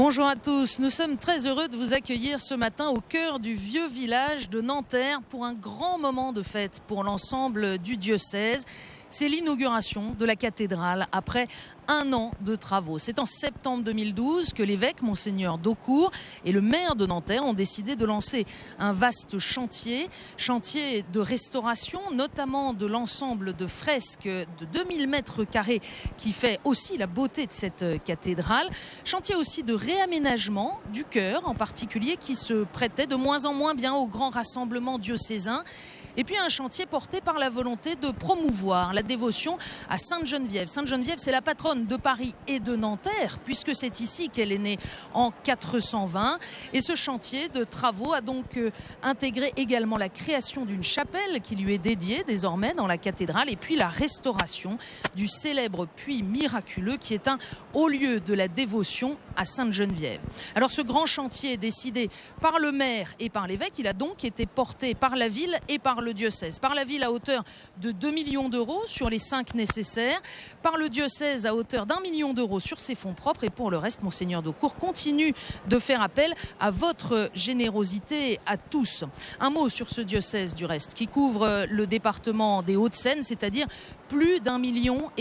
Bonjour à tous, nous sommes très heureux de vous accueillir ce matin au cœur du vieux village de Nanterre pour un grand moment de fête pour l'ensemble du diocèse. C'est l'inauguration de la cathédrale après un an de travaux. C'est en septembre 2012 que l'évêque, Monseigneur Daucourt, et le maire de Nanterre ont décidé de lancer un vaste chantier de restauration, notamment de l'ensemble de fresques de 2000 mètres carrés qui fait aussi la beauté de cette cathédrale. Chantier aussi de réaménagement du chœur en particulier qui se prêtait de moins en moins bien aux grands rassemblements diocésains. Et puis un chantier porté par la volonté de promouvoir la dévotion à Sainte-Geneviève. Sainte-Geneviève, c'est la patronne de Paris et de Nanterre, puisque c'est ici qu'elle est née en 420. Et ce chantier de travaux a donc intégré également la création d'une chapelle qui lui est dédiée désormais dans la cathédrale, et puis la restauration du célèbre puits miraculeux qui est un haut lieu de la dévotion à Sainte-Geneviève. Alors ce grand chantier décidé par le maire et par l'évêque, il a donc été porté par la ville et par le diocèse. Par la ville à hauteur de 2 millions d'euros sur les 5 nécessaires, par le diocèse à hauteur d'1 million d'euros sur ses fonds propres, et pour le reste, Monseigneur Daucourt continue de faire appel à votre générosité à tous. Un mot sur ce diocèse du reste qui couvre le département des Hauts-de-Seine, c'est-à-dire plus d'1,5 million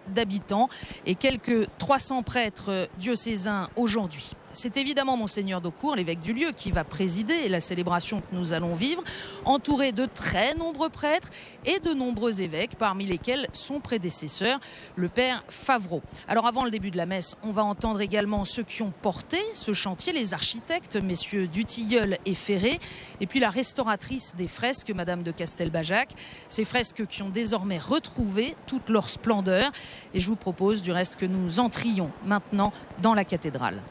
d'habitants et quelques 300 prêtres diocésains aujourd'hui. C'est évidemment Monseigneur Daucourt, l'évêque du lieu, qui va présider la célébration que nous allons vivre, entouré de très nombreux prêtres et de nombreux évêques, parmi lesquels son prédécesseur, le père Favreau. Alors avant le début de la messe, on va entendre également ceux qui ont porté ce chantier, les architectes, messieurs Dutilleul et Ferré, et puis la restauratrice des fresques, madame de Castelbajac. Ces fresques qui ont désormais retrouvé toute leur splendeur. Et je vous propose du reste que nous entrions maintenant dans la cathédrale.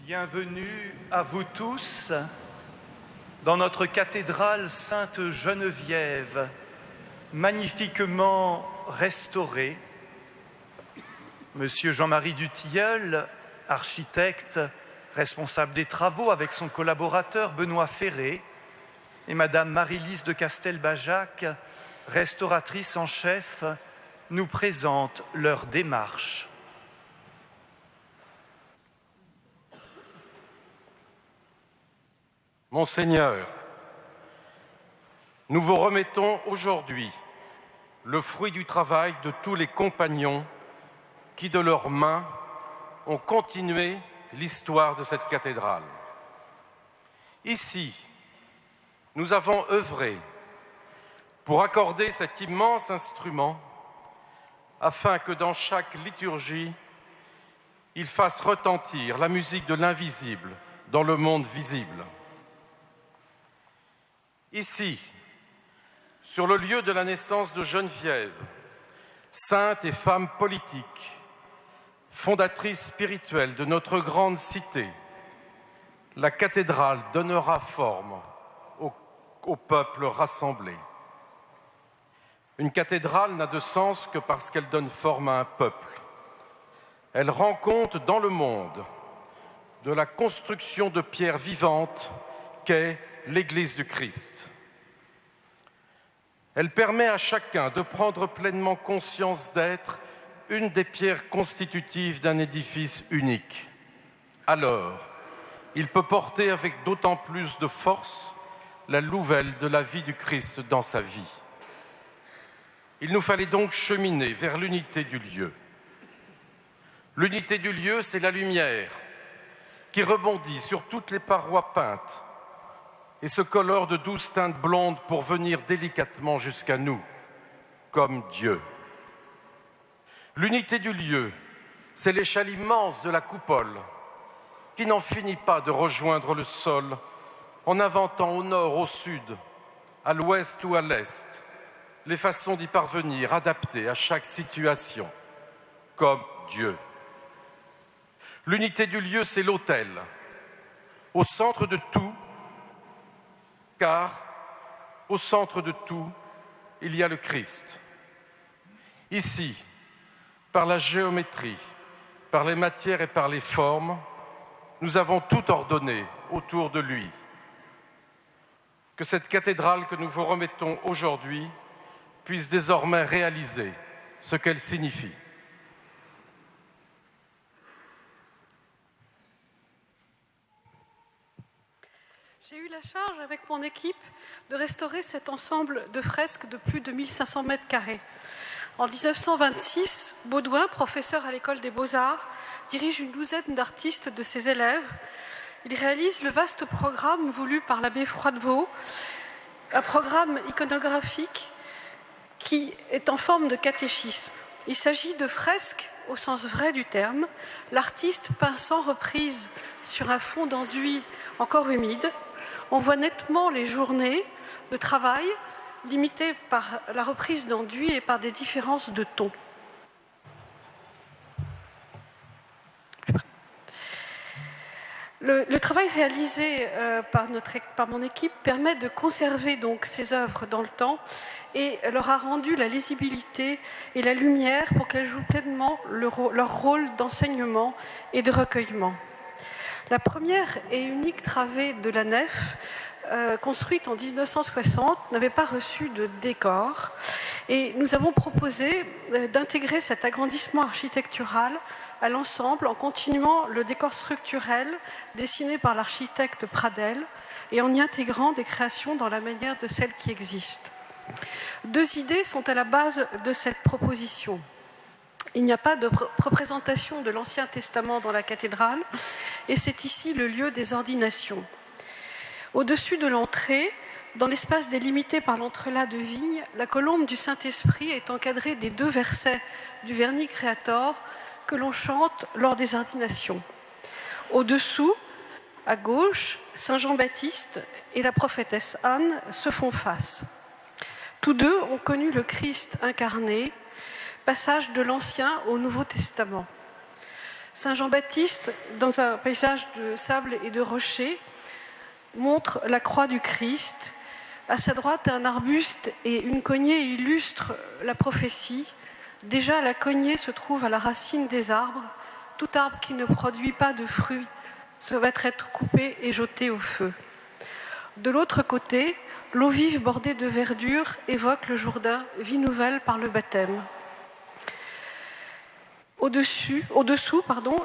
Bienvenue à vous tous dans notre cathédrale Sainte-Geneviève, magnifiquement restaurée. Monsieur Jean-Marie Dutilleul, architecte, responsable des travaux avec son collaborateur Benoît Ferré, et Madame Marie-Lise de Castelbajac, restauratrice en chef, nous présentent leur démarche. Monseigneur, nous vous remettons aujourd'hui le fruit du travail de tous les compagnons qui, de leurs mains, ont continué l'histoire de cette cathédrale. Ici, nous avons œuvré pour accorder cet immense instrument afin que dans chaque liturgie, il fasse retentir la musique de l'invisible dans le monde visible. Ici, sur le lieu de la naissance de Geneviève, sainte et femme politique, fondatrice spirituelle de notre grande cité, la cathédrale donnera forme au peuple rassemblé. Une cathédrale n'a de sens que parce qu'elle donne forme à un peuple. Elle rend compte dans le monde de la construction de pierres vivantes qu'est l'Église du Christ. Elle permet à chacun de prendre pleinement conscience d'être une des pierres constitutives d'un édifice unique. Alors, il peut porter avec d'autant plus de force la nouvelle de la vie du Christ dans sa vie. Il nous fallait donc cheminer vers l'unité du lieu. L'unité du lieu, c'est la lumière qui rebondit sur toutes les parois peintes et se colore de douces teintes blondes pour venir délicatement jusqu'à nous, comme Dieu. L'unité du lieu, c'est l'échelle immense de la coupole qui n'en finit pas de rejoindre le sol en inventant au nord, au sud, à l'ouest ou à l'est, les façons d'y parvenir adaptées à chaque situation, comme Dieu. L'unité du lieu, c'est l'autel, au centre de tout, car au centre de tout, il y a le Christ. Ici, par la géométrie, par les matières et par les formes, nous avons tout ordonné autour de lui. Que cette cathédrale que nous vous remettons aujourd'hui puisse désormais réaliser ce qu'elle signifie. J'ai eu la charge, avec mon équipe, de restaurer cet ensemble de fresques de plus de 1500 mètres carrés. En 1926, Baudouin, professeur à l'école des Beaux-Arts, dirige une douzaine d'artistes de ses élèves. Il réalise le vaste programme voulu par l'abbé Froidevaux, un programme iconographique qui est en forme de catéchisme. Il s'agit de fresques au sens vrai du terme, l'artiste peint sans reprise sur un fond d'enduit encore humide. On voit nettement les journées de travail limitées par la reprise d'enduit et par des différences de tons. Le travail réalisé par mon équipe permet de conserver donc ces œuvres dans le temps et leur a rendu la lisibilité et la lumière pour qu'elles jouent pleinement leur rôle d'enseignement et de recueillement. La première et unique travée de la nef, construite en 1960, n'avait pas reçu de décor. Et nous avons proposé d'intégrer cet agrandissement architectural à l'ensemble en continuant le décor structurel dessiné par l'architecte Pradel et en y intégrant des créations dans la manière de celles qui existent. Deux idées sont à la base de cette proposition. Il n'y a pas de représentation de l'Ancien Testament dans la cathédrale et c'est ici le lieu des ordinations. Au-dessus de l'entrée, dans l'espace délimité par l'entrelacs de vignes, la colombe du Saint-Esprit est encadrée des deux versets du Verni Creator que l'on chante lors des ordinations. Au-dessous, à gauche, Saint Jean-Baptiste et la prophétesse Anne se font face. Tous deux ont connu le Christ incarné, passage de l'Ancien au Nouveau Testament. Saint Jean-Baptiste, dans un paysage de sable et de rochers, montre la croix du Christ. À sa droite, un arbuste et une cognée illustrent la prophétie. Déjà, la cognée se trouve à la racine des arbres. Tout arbre qui ne produit pas de fruits va être coupé et jeté au feu. De l'autre côté, l'eau vive bordée de verdure évoque le Jourdain, vie nouvelle par le baptême. Au-dessous,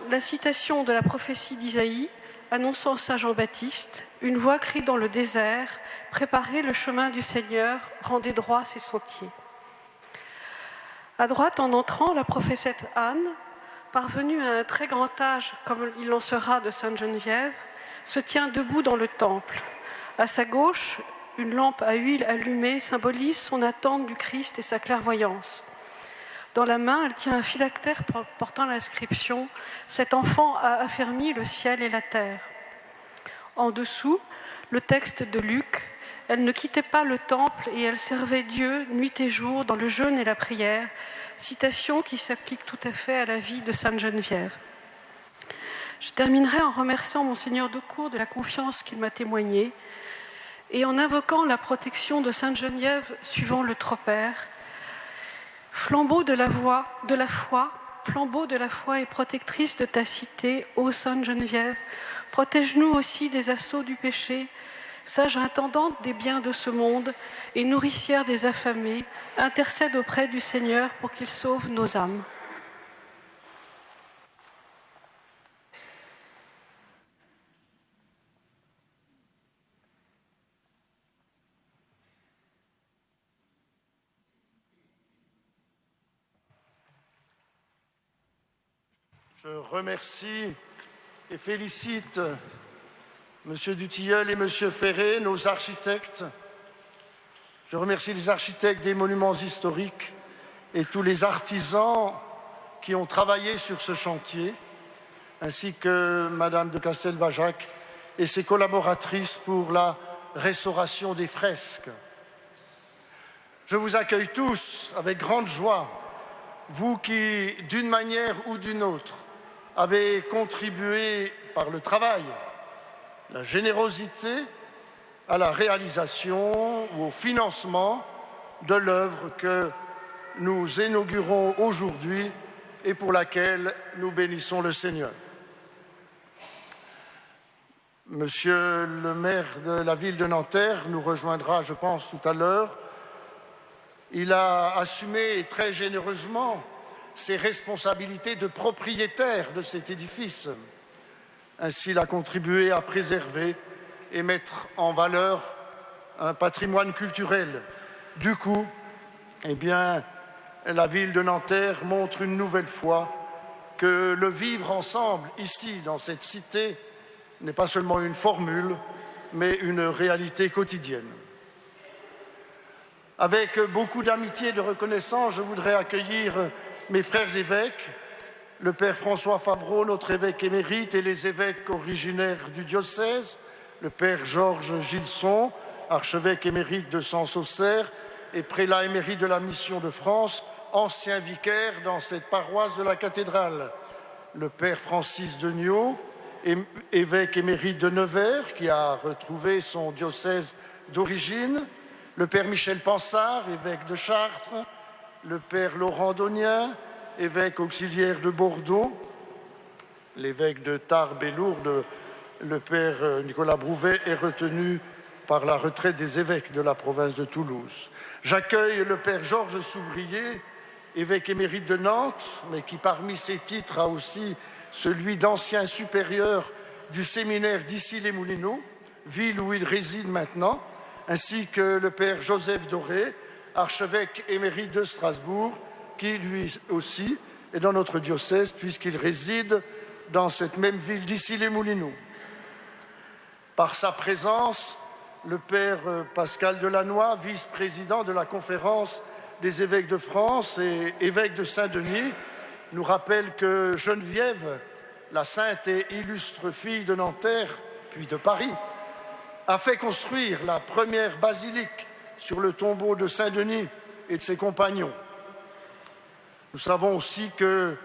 la citation de la prophétie d'Isaïe annonçant Saint Jean-Baptiste, une voix crie dans le désert, préparez le chemin du Seigneur, rendez droit ses sentiers. À droite, en entrant, la prophétesse Anne, parvenue à un très grand âge, comme il en sera de Sainte Geneviève, se tient debout dans le temple. À sa gauche, une lampe à huile allumée symbolise son attente du Christ et sa clairvoyance. Dans la main, elle tient un phylactère portant l'inscription « Cet enfant a affermi le ciel et la terre ». En dessous, le texte de Luc « Elle ne quittait pas le temple et elle servait Dieu nuit et jour dans le jeûne et la prière », citation qui s'applique tout à fait à la vie de Sainte Geneviève. Je terminerai en remerciant Monseigneur Daucourt de la confiance qu'il m'a témoignée et en invoquant la protection de Sainte Geneviève suivant le Tropère. Flambeau de la foi, flambeau de la foi et protectrice de ta cité, ô Sainte Geneviève, protège-nous aussi des assauts du péché, sage intendante des biens de ce monde et nourricière des affamés, intercède auprès du Seigneur pour qu'il sauve nos âmes. Je remercie et félicite M. Dutilleul et M. Ferré, nos architectes. Je remercie les architectes des monuments historiques et tous les artisans qui ont travaillé sur ce chantier, ainsi que Mme de Castelbajac et ses collaboratrices pour la restauration des fresques. Je vous accueille tous avec grande joie, vous qui, d'une manière ou d'une autre, avez contribué par le travail, la générosité, à la réalisation ou au financement de l'œuvre que nous inaugurons aujourd'hui et pour laquelle nous bénissons le Seigneur. Monsieur le maire de la ville de Nanterre nous rejoindra, je pense, tout à l'heure. Il a assumé très généreusement ses responsabilités de propriétaire de cet édifice. Ainsi, il a contribué à préserver et mettre en valeur un patrimoine culturel. Du coup, la ville de Nanterre montre une nouvelle fois que le vivre ensemble, ici, dans cette cité, n'est pas seulement une formule, mais une réalité quotidienne. Avec beaucoup d'amitié et de reconnaissance, je voudrais accueillir mes frères évêques, le père François Favreau, notre évêque émérite, et les évêques originaires du diocèse, le père Georges Gilson, archevêque émérite de Sens-Auxerre et prélat émérite de la Mission de France, ancien vicaire dans cette paroisse de la cathédrale, le père Francis Degnaud, évêque émérite de Nevers, qui a retrouvé son diocèse d'origine, le père Michel Pansard, évêque de Chartres, le père Laurent Donien, évêque auxiliaire de Bordeaux, l'évêque de Tarbes et Lourdes, le père Nicolas Brouvet est retenu par la retraite des évêques de la province de Toulouse. J'accueille le père Georges Soubrier, évêque émérite de Nantes, mais qui parmi ses titres a aussi celui d'ancien supérieur du séminaire d'Issy-les-Moulineaux, ville où il réside maintenant, ainsi que le père Joseph Doré, archevêque émérite de Strasbourg, qui lui aussi est dans notre diocèse puisqu'il réside dans cette même ville d'Issy-les-Moulineaux. Par sa présence, le père Pascal Delannoy, vice-président de la Conférence des évêques de France et évêque de Saint-Denis, nous rappelle que Geneviève, la sainte et illustre fille de Nanterre, puis de Paris, a fait construire la première basilique sur le tombeau de Saint-Denis et de ses compagnons. Nous savons aussi que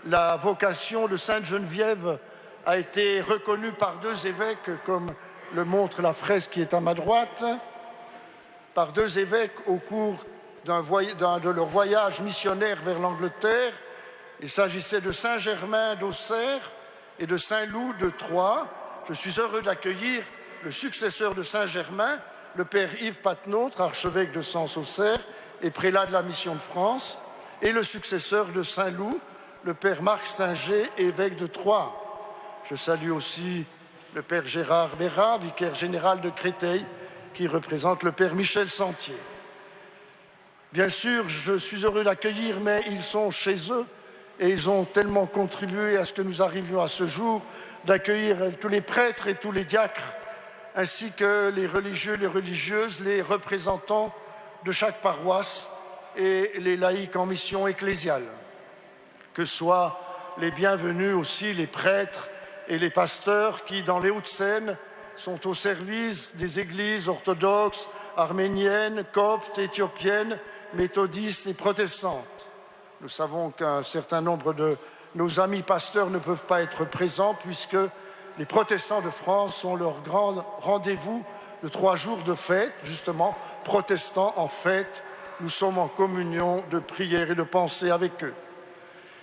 la vocation de Sainte-Geneviève a été reconnue par 2 évêques, comme le montre la fresque qui est à ma droite, par 2 évêques au cours de leur voyage missionnaire vers l'Angleterre. Il s'agissait de Saint-Germain d'Auxerre et de Saint-Loup de Troyes. Je suis heureux d'accueillir le successeur de Saint-Germain, le père Yves Patenôtre, archevêque de Sens-Auxerre et prélat de la Mission de France, et le successeur de Saint-Loup, le père Marc Singer, évêque de Troyes. Je salue aussi le père Gérard Bérat, vicaire général de Créteil, qui représente le père Michel Sentier. Bien sûr, je suis heureux d'accueillir, mais ils sont chez eux et ils ont tellement contribué à ce que nous arrivions à ce jour d'accueillir tous les prêtres et tous les diacres, ainsi que les religieux, les religieuses, les représentants de chaque paroisse et les laïcs en mission ecclésiale. Que soient les bienvenus aussi les prêtres et les pasteurs qui, dans les Hauts-de-Seine, sont au service des églises orthodoxes, arméniennes, coptes, éthiopiennes, méthodistes et protestantes. Nous savons qu'un certain nombre de nos amis pasteurs ne peuvent pas être présents puisque les protestants de France ont leur grand rendez-vous de 3 jours de fête, justement, protestants en fête. Nous sommes en communion de prière et de pensée avec eux.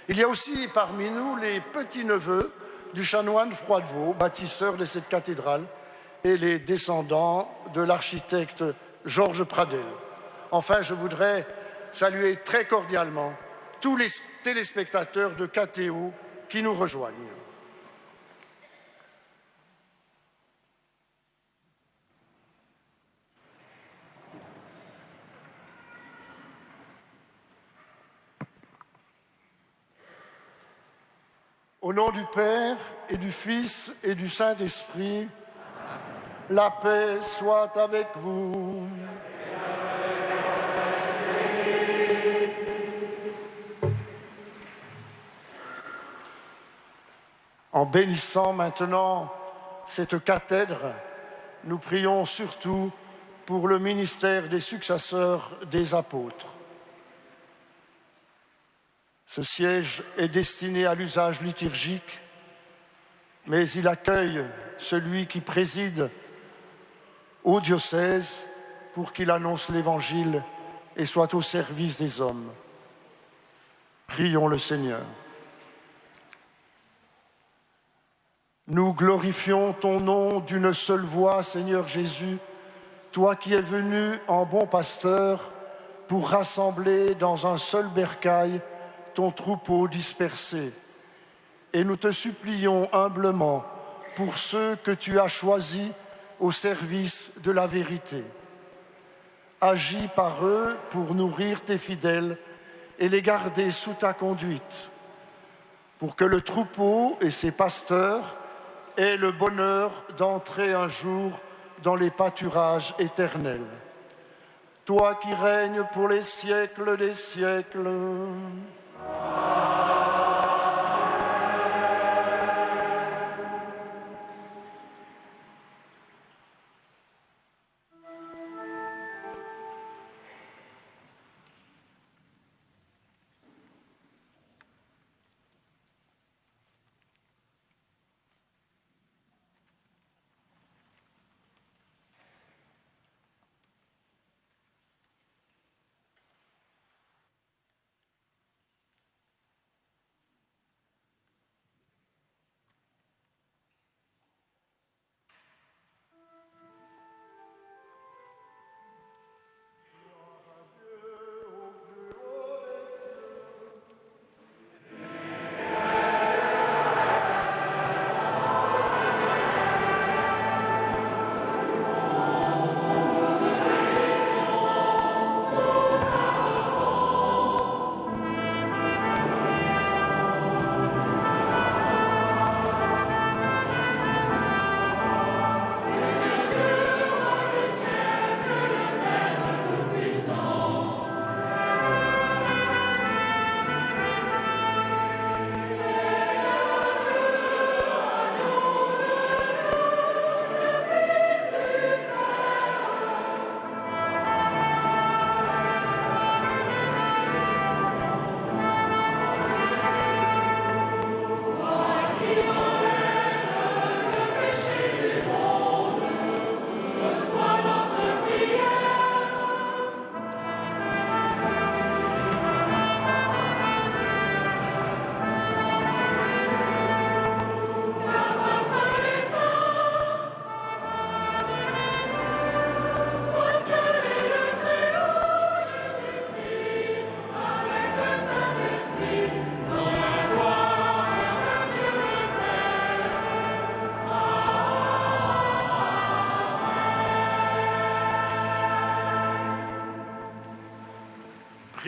Il y a aussi parmi nous les petits-neveux du chanoine Froidevaux, bâtisseur de cette cathédrale, et les descendants de l'architecte Georges Pradel. Enfin, je voudrais saluer très cordialement tous les téléspectateurs de KTO qui nous rejoignent. Au nom du Père et du Fils et du Saint-Esprit, la paix soit avec vous. En bénissant maintenant cette cathèdre, nous prions surtout pour le ministère des successeurs des apôtres. Ce siège est destiné à l'usage liturgique, mais il accueille celui qui préside au diocèse pour qu'il annonce l'Évangile et soit au service des hommes. Prions le Seigneur. Nous glorifions ton nom d'une seule voix, Seigneur Jésus, toi qui es venu en bon pasteur pour rassembler dans un seul bercail ton troupeau dispersé. Et nous te supplions humblement pour ceux que tu as choisis au service de la vérité. Agis par eux pour nourrir tes fidèles et les garder sous ta conduite, pour que le troupeau et ses pasteurs aient le bonheur d'entrer un jour dans les pâturages éternels. Toi qui règnes pour les siècles des siècles.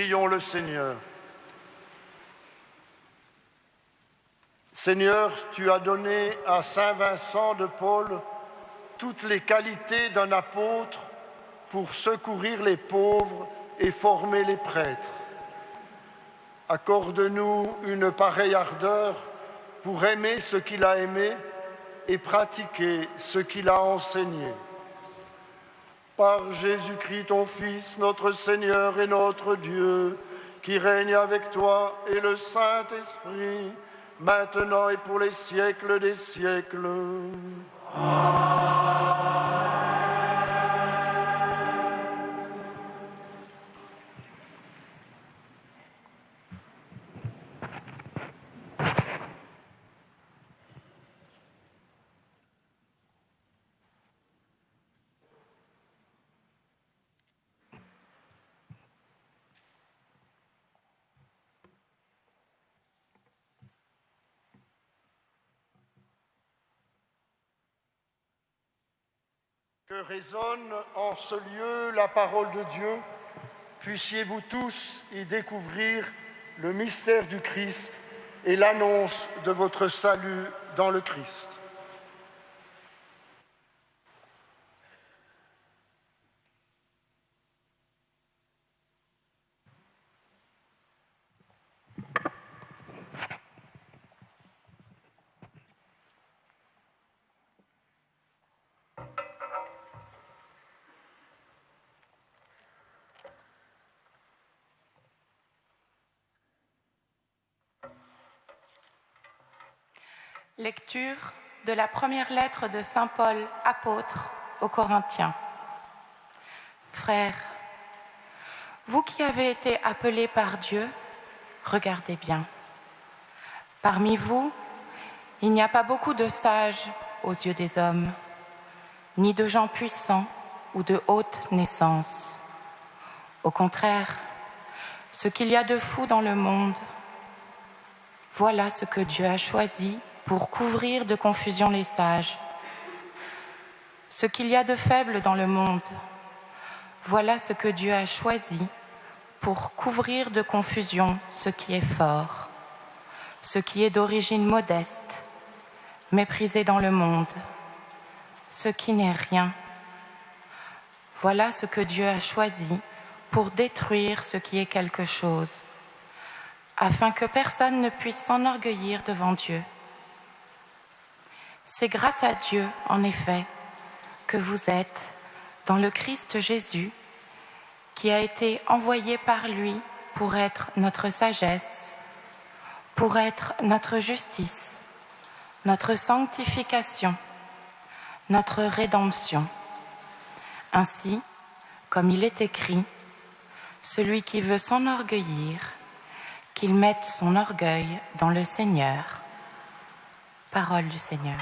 Prions le Seigneur. Seigneur, tu as donné à saint Vincent de Paul toutes les qualités d'un apôtre pour secourir les pauvres et former les prêtres. Accorde-nous une pareille ardeur pour aimer ce qu'il a aimé et pratiquer ce qu'il a enseigné. Par Jésus-Christ, ton Fils, notre Seigneur et notre Dieu, qui règne avec toi et le Saint-Esprit, maintenant et pour les siècles des siècles. Que résonne en ce lieu la parole de Dieu, puissiez-vous tous y découvrir le mystère du Christ et l'annonce de votre salut dans le Christ. Lecture de la première lettre de saint Paul, apôtre, aux Corinthiens. Frères, vous qui avez été appelés par Dieu, regardez bien. Parmi vous, il n'y a pas beaucoup de sages aux yeux des hommes, ni de gens puissants ou de haute naissance. Au contraire, ce qu'il y a de fou dans le monde, voilà ce que Dieu a choisi pour couvrir de confusion les sages. Ce qu'il y a de faible dans le monde, voilà ce que Dieu a choisi pour couvrir de confusion ce qui est fort, ce qui est d'origine modeste, méprisé dans le monde, ce qui n'est rien. Voilà ce que Dieu a choisi pour détruire ce qui est quelque chose, afin que personne ne puisse s'enorgueillir devant Dieu. C'est grâce à Dieu, en effet, que vous êtes dans le Christ Jésus, qui a été envoyé par lui pour être notre sagesse, pour être notre justice, notre sanctification, notre rédemption. Ainsi, comme il est écrit, celui qui veut s'enorgueillir, qu'il mette son orgueil dans le Seigneur. Parole du Seigneur.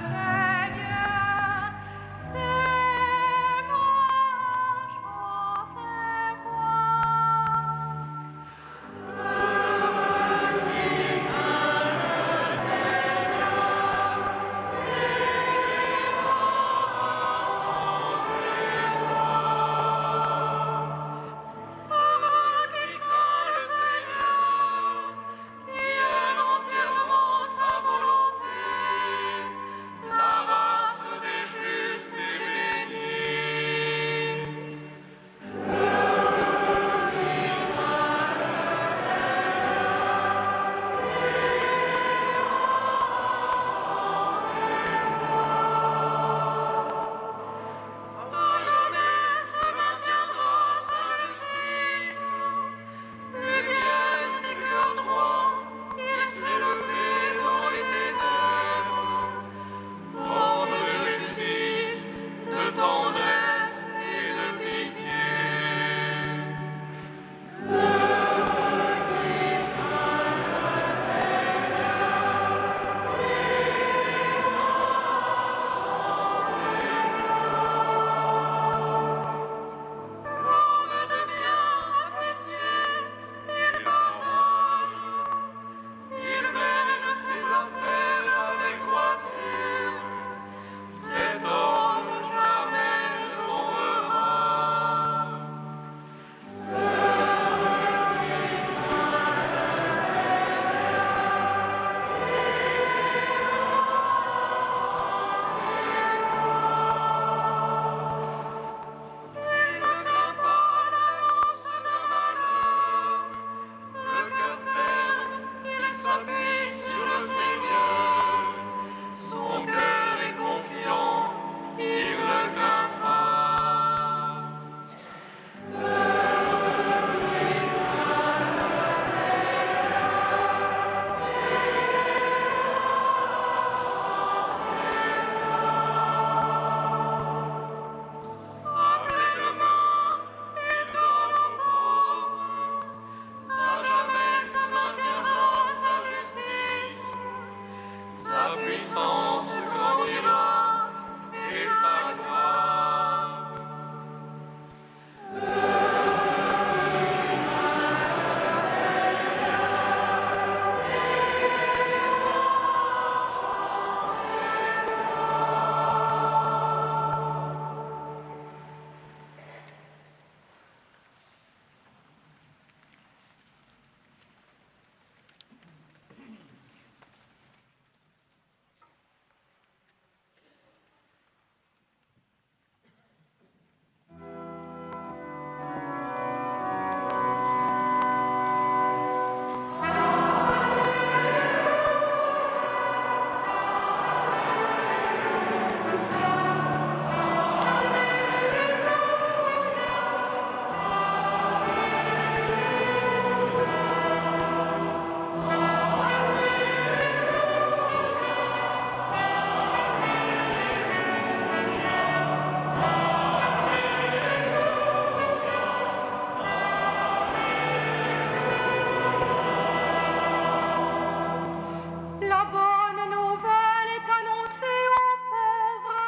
Seigneur, témoin. puissance grandira et sa gloire. La bonne nouvelle est annoncée aux pauvres.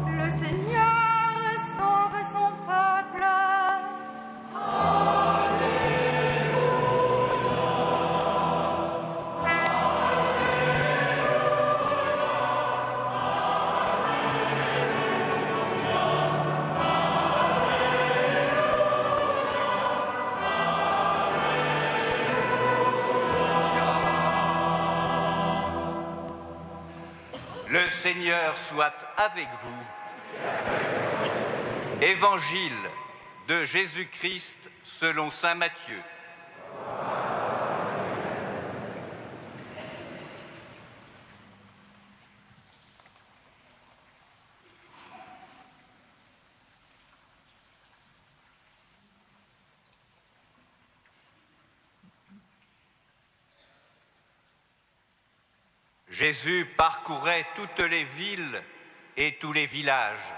Le Seigneur sauve son peuple. Le Seigneur soit avec vous. Évangile de Jésus-Christ selon saint Matthieu. Jésus parcourait toutes les villes et tous les villages,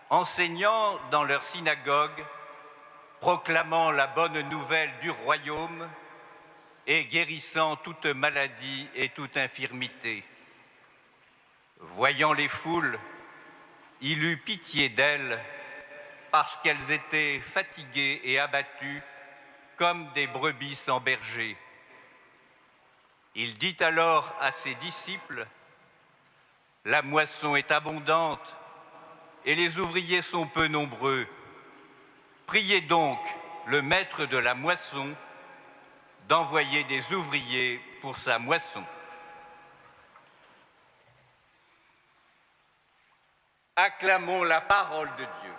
enseignant dans leurs synagogues, proclamant la bonne nouvelle du royaume et guérissant toute maladie et toute infirmité. Voyant les foules, il eut pitié d'elles parce qu'elles étaient fatiguées et abattues comme des brebis sans berger. Il dit alors à ses disciples, « La moisson est abondante et les ouvriers sont peu nombreux. Priez donc le maître de la moisson d'envoyer des ouvriers pour sa moisson. » Acclamons la parole de Dieu.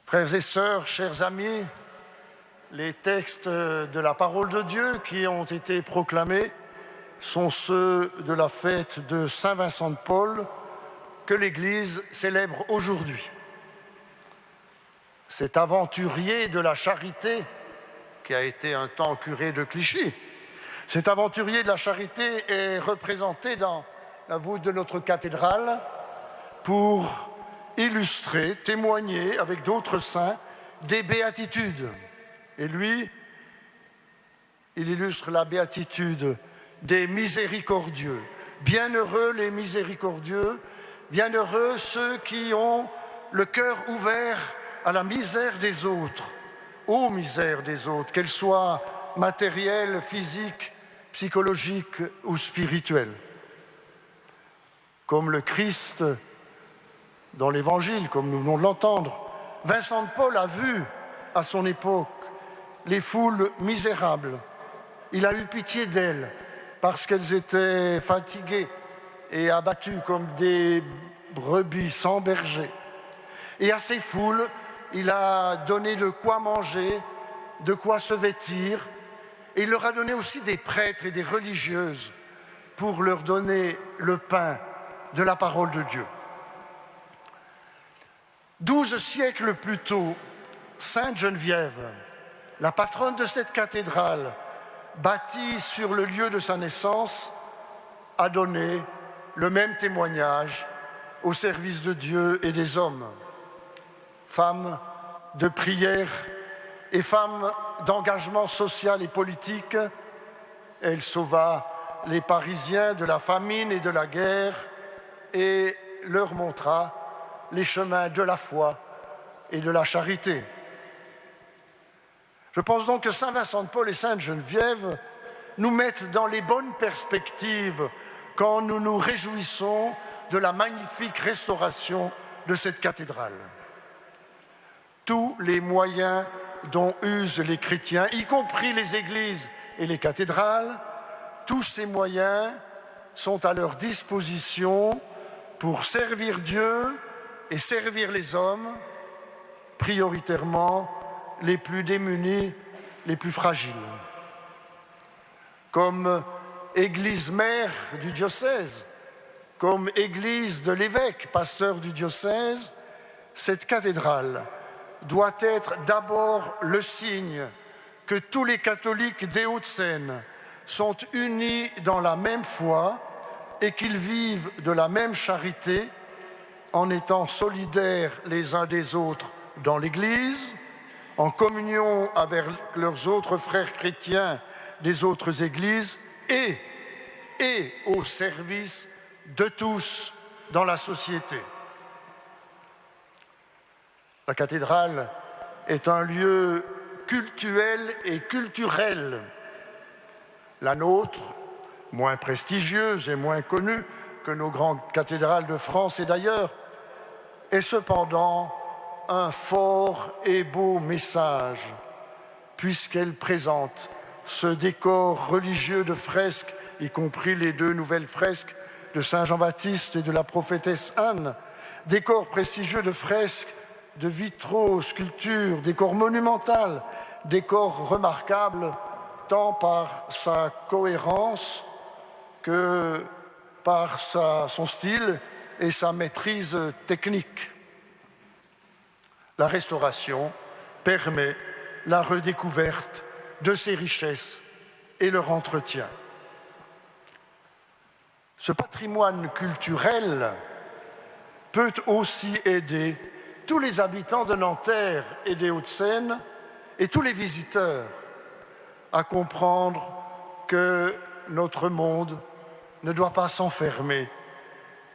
Frères et sœurs, chers amis, les textes de la parole de Dieu qui ont été proclamés sont ceux de la fête de Saint Vincent de Paul que l'Église célèbre aujourd'hui. Cet aventurier de la charité, qui a été un temps curé de Clichy, cet aventurier de la charité est représenté dans la voûte de notre cathédrale pour illustrer, témoigner avec d'autres saints des béatitudes. Et lui, il illustre la béatitude des miséricordieux. Bienheureux les miséricordieux, bienheureux ceux qui ont le cœur ouvert à la misère des autres, aux misères des autres, qu'elles soient matérielles, physiques, psychologiques ou spirituelles. Comme le Christ dans l'Évangile, comme nous venons de l'entendre, Vincent de Paul a vu à son époque les foules misérables. Il a eu pitié d'elles parce qu'elles étaient fatiguées et abattus comme des brebis sans berger. Et à ces foules, il a donné de quoi manger, de quoi se vêtir, et il leur a donné aussi des prêtres et des religieuses pour leur donner le pain de la parole de Dieu. 12 siècles plus tôt, Sainte Geneviève, la patronne de cette cathédrale, bâtie sur le lieu de sa naissance, a donné le même témoignage au service de Dieu et des hommes. Femme de prière et femme d'engagement social et politique, elle sauva les Parisiens de la famine et de la guerre et leur montra les chemins de la foi et de la charité. Je pense donc que Saint Vincent de Paul et Sainte Geneviève nous mettent dans les bonnes perspectives quand nous nous réjouissons de la magnifique restauration de cette cathédrale. Tous les moyens dont usent les chrétiens, y compris les églises et les cathédrales, tous ces moyens sont à leur disposition pour servir Dieu et servir les hommes, prioritairement les plus démunis, les plus fragiles. Comme église mère du diocèse, comme église de l'évêque, pasteur du diocèse, cette cathédrale doit être d'abord le signe que tous les catholiques des Hauts-de-Seine sont unis dans la même foi et qu'ils vivent de la même charité en étant solidaires les uns des autres dans l'Église, en communion avec leurs autres frères chrétiens des autres églises et au service de tous dans la société. La cathédrale est un lieu cultuel et culturel. La nôtre, moins prestigieuse et moins connue que nos grandes cathédrales de France et d'ailleurs, est cependant un fort et beau message, puisqu'elle présente ce décor religieux de fresques, y compris les 2 nouvelles fresques de Saint Jean-Baptiste et de la prophétesse Anne, décor prestigieux de fresques, de vitraux, sculptures, décor monumental, décor remarquable tant par sa cohérence que par son style et sa maîtrise technique. La restauration permet la redécouverte de ces richesses et leur entretien. Ce patrimoine culturel peut aussi aider tous les habitants de Nanterre et des Hauts-de-Seine et tous les visiteurs à comprendre que notre monde ne doit pas s'enfermer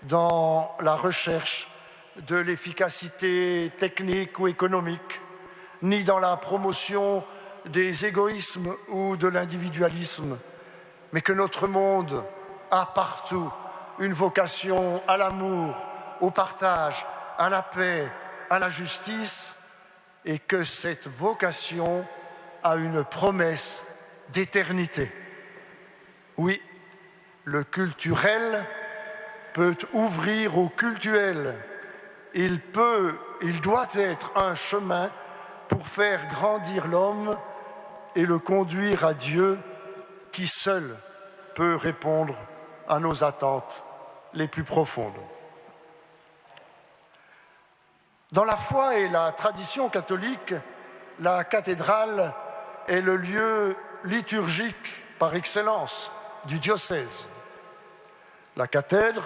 dans la recherche de l'efficacité technique ou économique, ni dans la promotion des égoïsmes ou de l'individualisme, mais que notre monde a partout une vocation à l'amour, au partage, à la paix, à la justice, et que cette vocation a une promesse d'éternité. Oui, le culturel peut ouvrir au cultuel. Il doit être un chemin pour faire grandir l'homme et le conduire à Dieu qui seul peut répondre à nos attentes les plus profondes. Dans la foi et la tradition catholique, la cathédrale est le lieu liturgique par excellence du diocèse. La cathèdre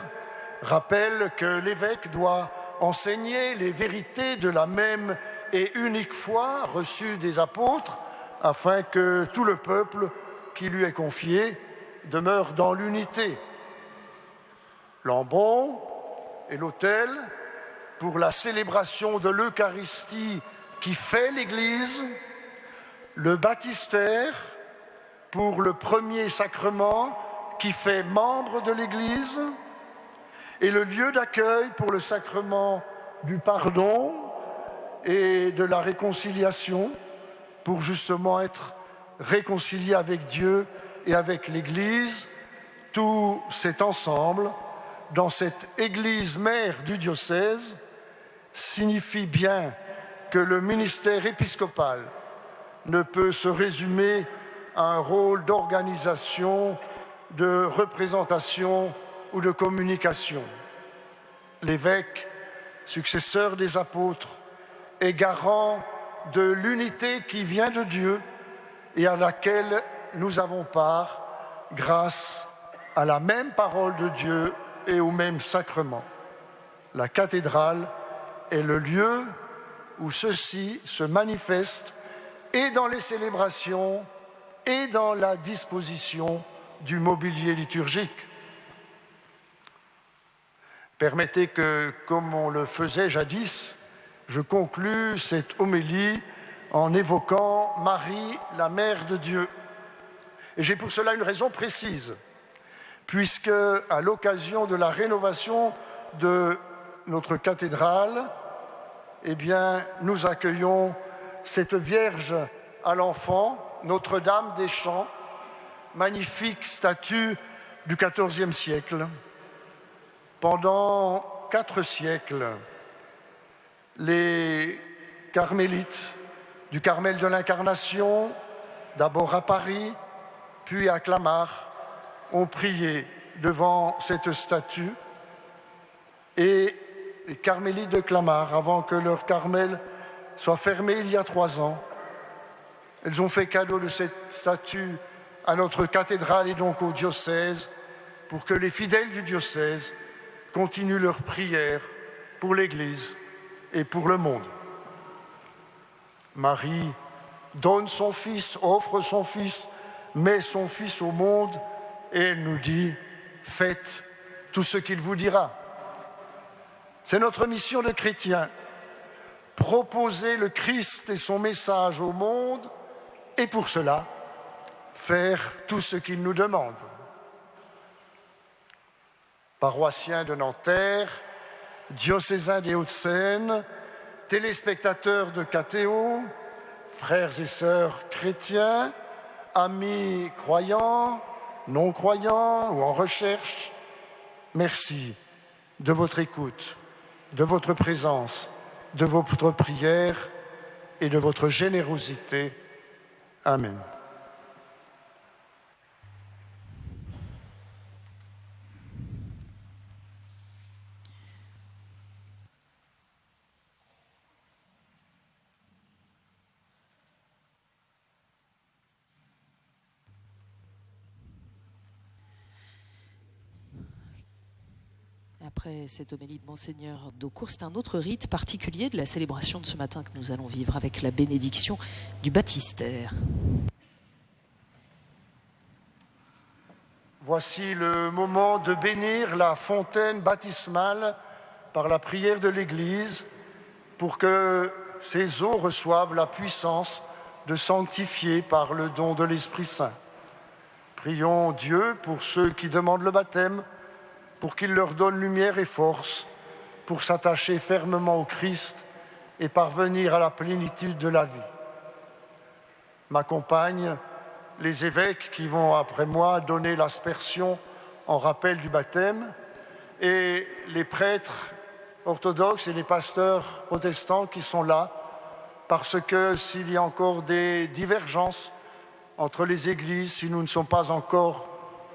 rappelle que l'évêque doit enseigner les vérités de la même et unique foi reçue des apôtres afin que tout le peuple qui lui est confié demeure dans l'unité. L'ambon et l'autel pour la célébration de l'Eucharistie qui fait l'Église, le baptistère pour le premier sacrement qui fait membre de l'Église et le lieu d'accueil pour le sacrement du pardon et de la réconciliation pour justement être réconcilié avec Dieu et avec l'Église. Tout cet ensemble dans cette Église mère du diocèse signifie bien que le ministère épiscopal ne peut se résumer à un rôle d'organisation, de représentation ou de communication. L'évêque, successeur des apôtres, est garant de l'unité qui vient de Dieu et à laquelle nous avons part grâce à la même parole de Dieu et au même sacrement. La cathédrale est le lieu où ceci se manifeste et dans les célébrations et dans la disposition du mobilier liturgique. Permettez que, comme on le faisait jadis, je conclue cette homélie en évoquant Marie, la Mère de Dieu. Et j'ai pour cela une raison précise, puisque à l'occasion de la rénovation de notre cathédrale, eh bien, nous accueillons cette Vierge à l'enfant, Notre-Dame des Champs, magnifique statue du XIVe siècle. Pendant 4 siècles, les carmélites du Carmel de l'Incarnation, d'abord à Paris, puis à Clamart, ont prié devant cette statue. Et les carmélites de Clamart, avant que leur Carmel soit fermé il y a 3 ans, elles ont fait cadeau de cette statue à notre cathédrale et donc au diocèse, pour que les fidèles du diocèse continuent leurs prières pour l'Église et pour le monde. Marie donne son Fils, offre son Fils, met son Fils au monde et elle nous dit « Faites tout ce qu'il vous dira ». C'est notre mission de chrétiens, proposer le Christ et son message au monde et pour cela, faire tout ce qu'il nous demande. Paroissiens de Nanterre, diocésains des Hauts-de-Seine, téléspectateurs de KTO, frères et sœurs chrétiens, amis croyants, non-croyants ou en recherche, merci de votre écoute, de votre présence, de votre prière et de votre générosité. Amen. Après cette homélie de Monseigneur Daucourt, c'est un autre rite particulier de la célébration de ce matin que nous allons vivre avec la bénédiction du baptistère. Voici le moment de bénir la fontaine baptismale par la prière de l'Église pour que ces eaux reçoivent la puissance de sanctifier par le don de l'Esprit Saint. Prions Dieu pour ceux qui demandent le baptême, pour qu'il leur donne lumière et force, pour s'attacher fermement au Christ et parvenir à la plénitude de la vie. M'accompagnent les évêques qui vont après moi donner l'aspersion en rappel du baptême et les prêtres orthodoxes et les pasteurs protestants qui sont là parce que s'il y a encore des divergences entre les églises, si nous ne sommes pas encore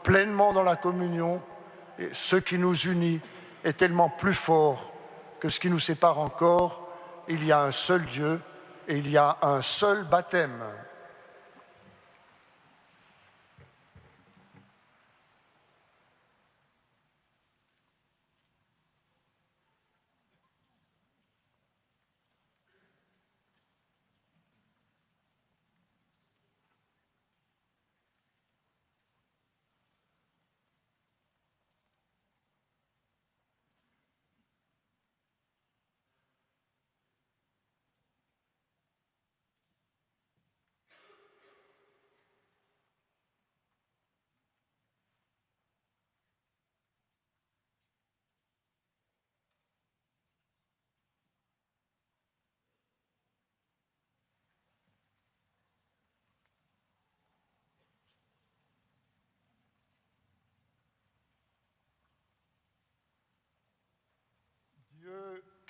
pleinement dans la communion, et ce qui nous unit est tellement plus fort que ce qui nous sépare encore. Il y a un seul Dieu et il y a un seul baptême.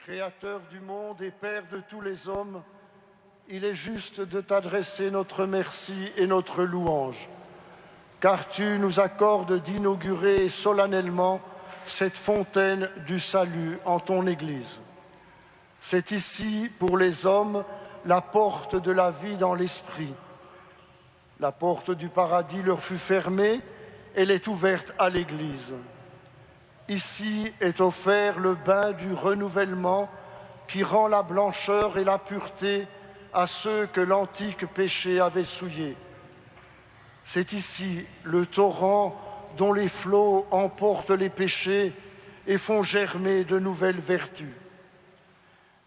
Créateur du monde et Père de tous les hommes, il est juste de t'adresser notre merci et notre louange, car tu nous accordes d'inaugurer solennellement cette fontaine du salut en ton Église. C'est ici, pour les hommes, la porte de la vie dans l'esprit. La porte du paradis leur fut fermée, elle est ouverte à l'Église. Ici est offert le bain du renouvellement qui rend la blancheur et la pureté à ceux que l'antique péché avait souillés. C'est ici le torrent dont les flots emportent les péchés et font germer de nouvelles vertus.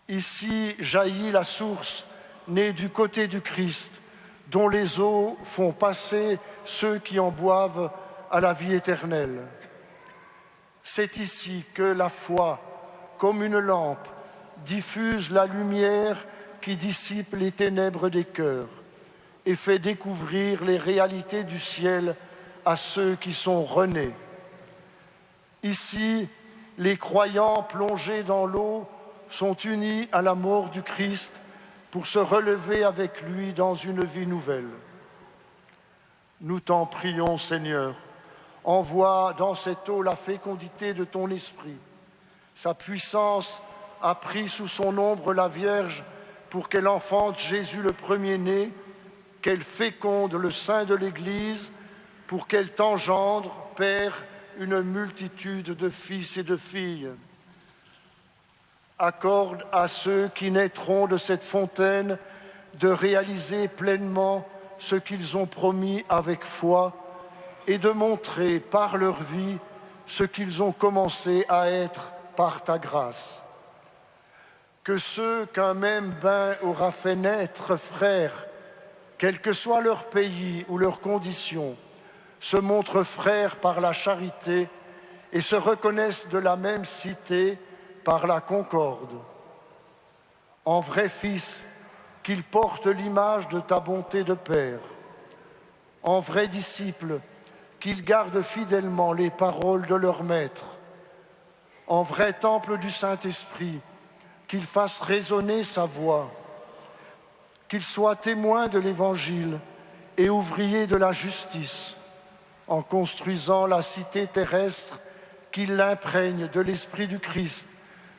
Ici jaillit la source née du côté du Christ, dont les eaux font passer ceux qui en boivent à la vie éternelle. C'est ici que la foi, comme une lampe, diffuse la lumière qui dissipe les ténèbres des cœurs et fait découvrir les réalités du ciel à ceux qui sont renés. Ici, les croyants plongés dans l'eau sont unis à la mort du Christ pour se relever avec lui dans une vie nouvelle. Nous t'en prions, Seigneur, envoie dans cette eau la fécondité de ton esprit. Sa puissance a pris sous son ombre la Vierge pour qu'elle enfante Jésus le premier-né, qu'elle féconde le sein de l'Église, pour qu'elle t'engendre, Père, une multitude de fils et de filles. Accorde à ceux qui naîtront de cette fontaine de réaliser pleinement ce qu'ils ont promis avec foi et de montrer par leur vie ce qu'ils ont commencé à être par ta grâce. Que ceux qu'un même bain aura fait naître, frères, quel que soit leur pays ou leurs conditions, se montrent frères par la charité et se reconnaissent de la même cité par la concorde. En vrai Fils, qu'ils portent l'image de ta bonté de Père. En vrai disciples, qu'ils gardent fidèlement les paroles de leur Maître. En vrai temple du Saint-Esprit, qu'ils fassent résonner sa voix. Qu'ils soient témoins de l'Évangile et ouvriers de la justice, en construisant la cité terrestre qu'ils l'imprègnent de l'Esprit du Christ,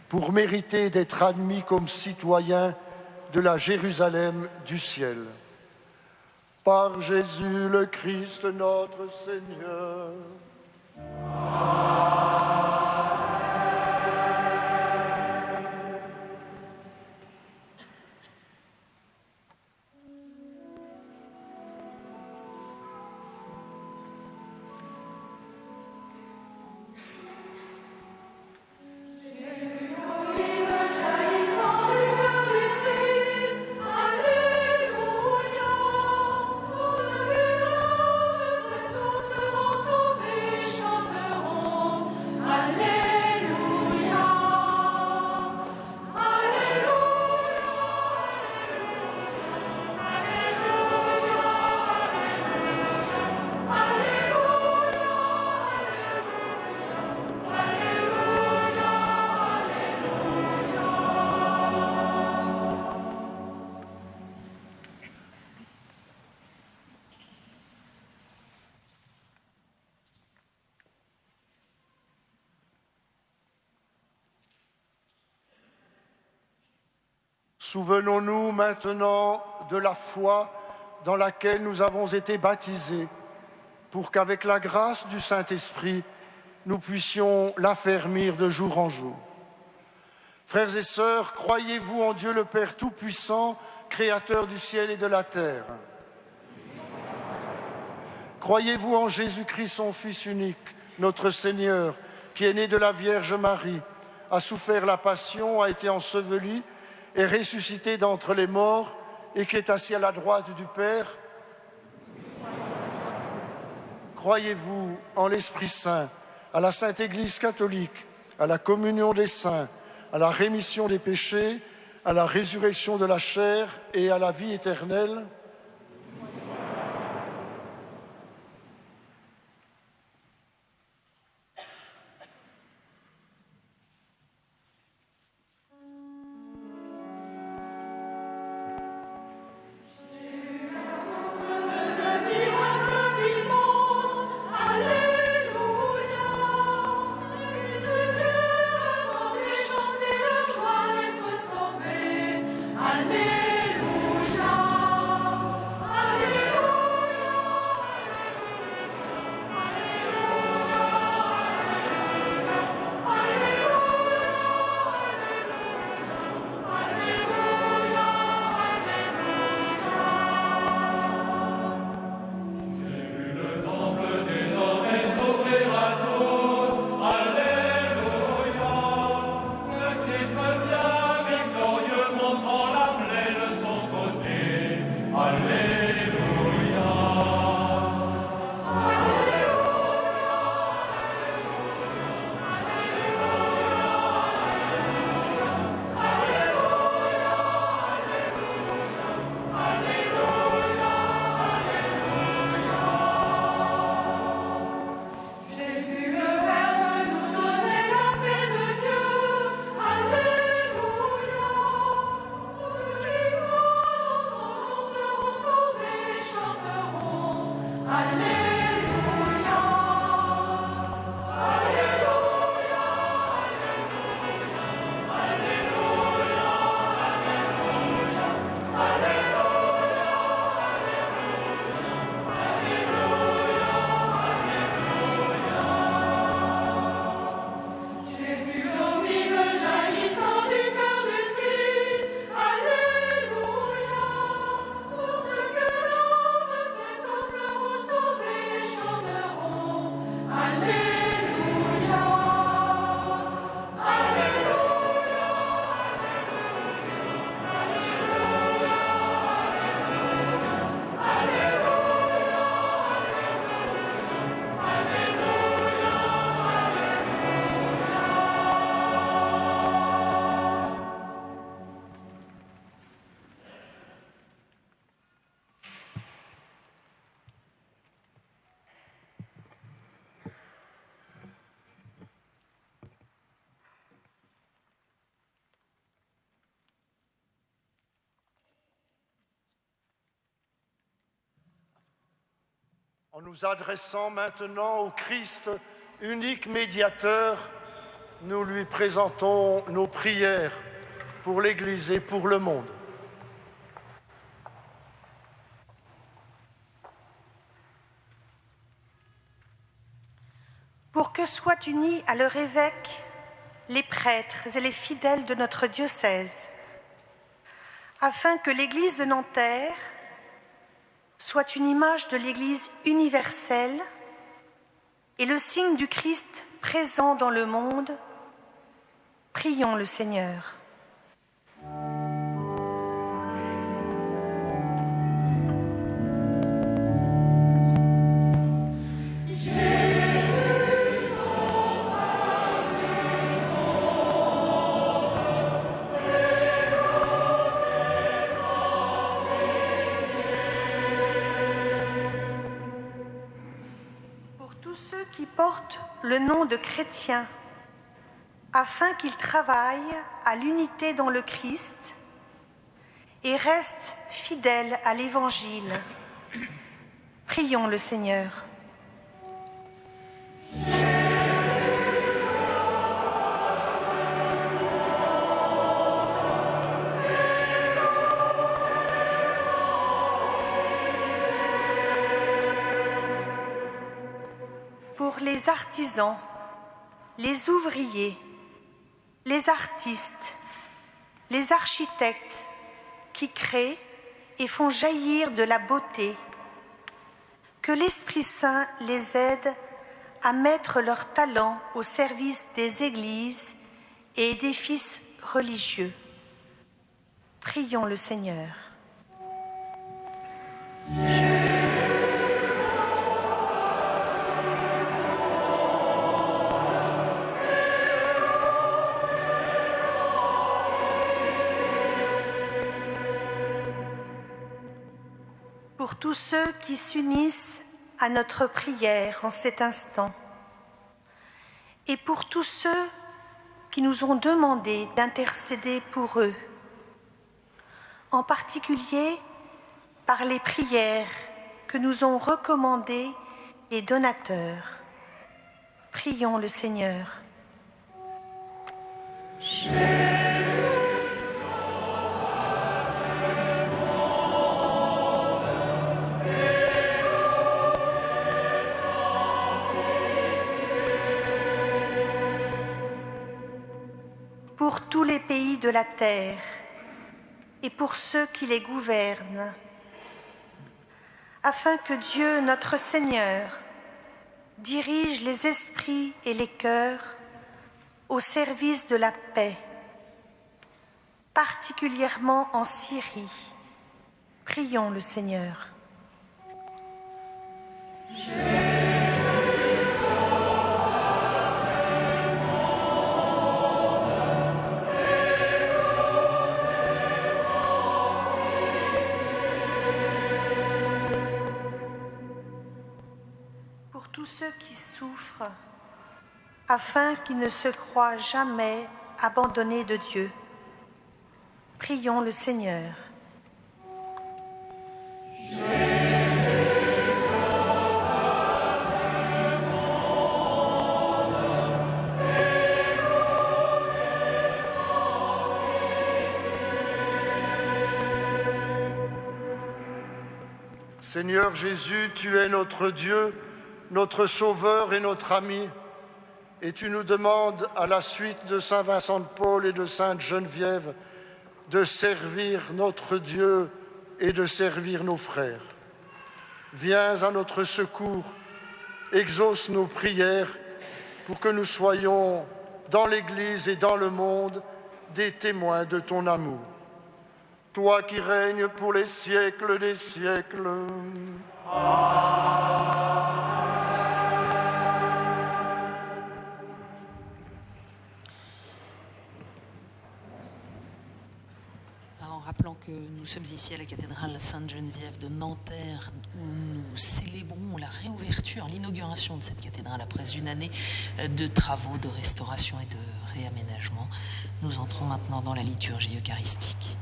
pour mériter d'être admis comme citoyens de la Jérusalem du ciel. Par Jésus le Christ notre Seigneur. Souvenons-nous maintenant de la foi dans laquelle nous avons été baptisés, pour qu'avec la grâce du Saint-Esprit, nous puissions l'affermir de jour en jour. Frères et sœurs, croyez-vous en Dieu le Père Tout-Puissant, Créateur du ciel et de la terre? Croyez-vous en Jésus-Christ, son Fils unique, notre Seigneur, qui est né de la Vierge Marie, a souffert la passion, a été enseveli, est ressuscité d'entre les morts et qui est assis à la droite du Père? Croyez-vous en l'Esprit Saint, à la Sainte Église catholique, à la communion des saints, à la rémission des péchés, à la résurrection de la chair et à la vie éternelle? En nous adressant maintenant au Christ, unique médiateur, nous lui présentons nos prières pour l'Église et pour le monde. Pour que soient unis à leur évêque les prêtres et les fidèles de notre diocèse, afin que l'Église de Nanterre soit une image de l'Église universelle et le signe du Christ présent dans le monde, prions le Seigneur. Le nom de chrétien, afin qu'ils travaillent à l'unité dans le Christ et restent fidèles à l'Évangile. Prions le Seigneur. Pour les artisans, les ouvriers, les artistes, les architectes qui créent et font jaillir de la beauté, que l'Esprit Saint les aide à mettre leur talent au service des églises et édifices religieux. Prions le Seigneur. Pour tous ceux qui s'unissent à notre prière en cet instant, et pour tous ceux qui nous ont demandé d'intercéder pour eux, en particulier par les prières que nous ont recommandées les donateurs. Prions le Seigneur. Pour tous les pays de la terre et pour ceux qui les gouvernent, afin que Dieu, notre Seigneur, dirige les esprits et les cœurs au service de la paix, particulièrement en Syrie. Prions le Seigneur. Tous ceux qui souffrent, afin qu'ils ne se croient jamais abandonnés de Dieu. Prions le Seigneur. Seigneur Jésus, tu es notre Dieu, notre Sauveur et notre ami, et tu nous demandes, à la suite de Saint Vincent de Paul et de Sainte Geneviève, de servir notre Dieu et de servir nos frères. Viens à notre secours, exauce nos prières pour que nous soyons, dans l'Église et dans le monde, des témoins de ton amour. Toi qui règnes pour les siècles des siècles. Rappelant que nous sommes ici à la cathédrale Sainte-Geneviève de Nanterre, où nous célébrons la réouverture, l'inauguration de cette cathédrale après une année de travaux, de restauration et de réaménagement. Nous entrons maintenant dans la liturgie eucharistique.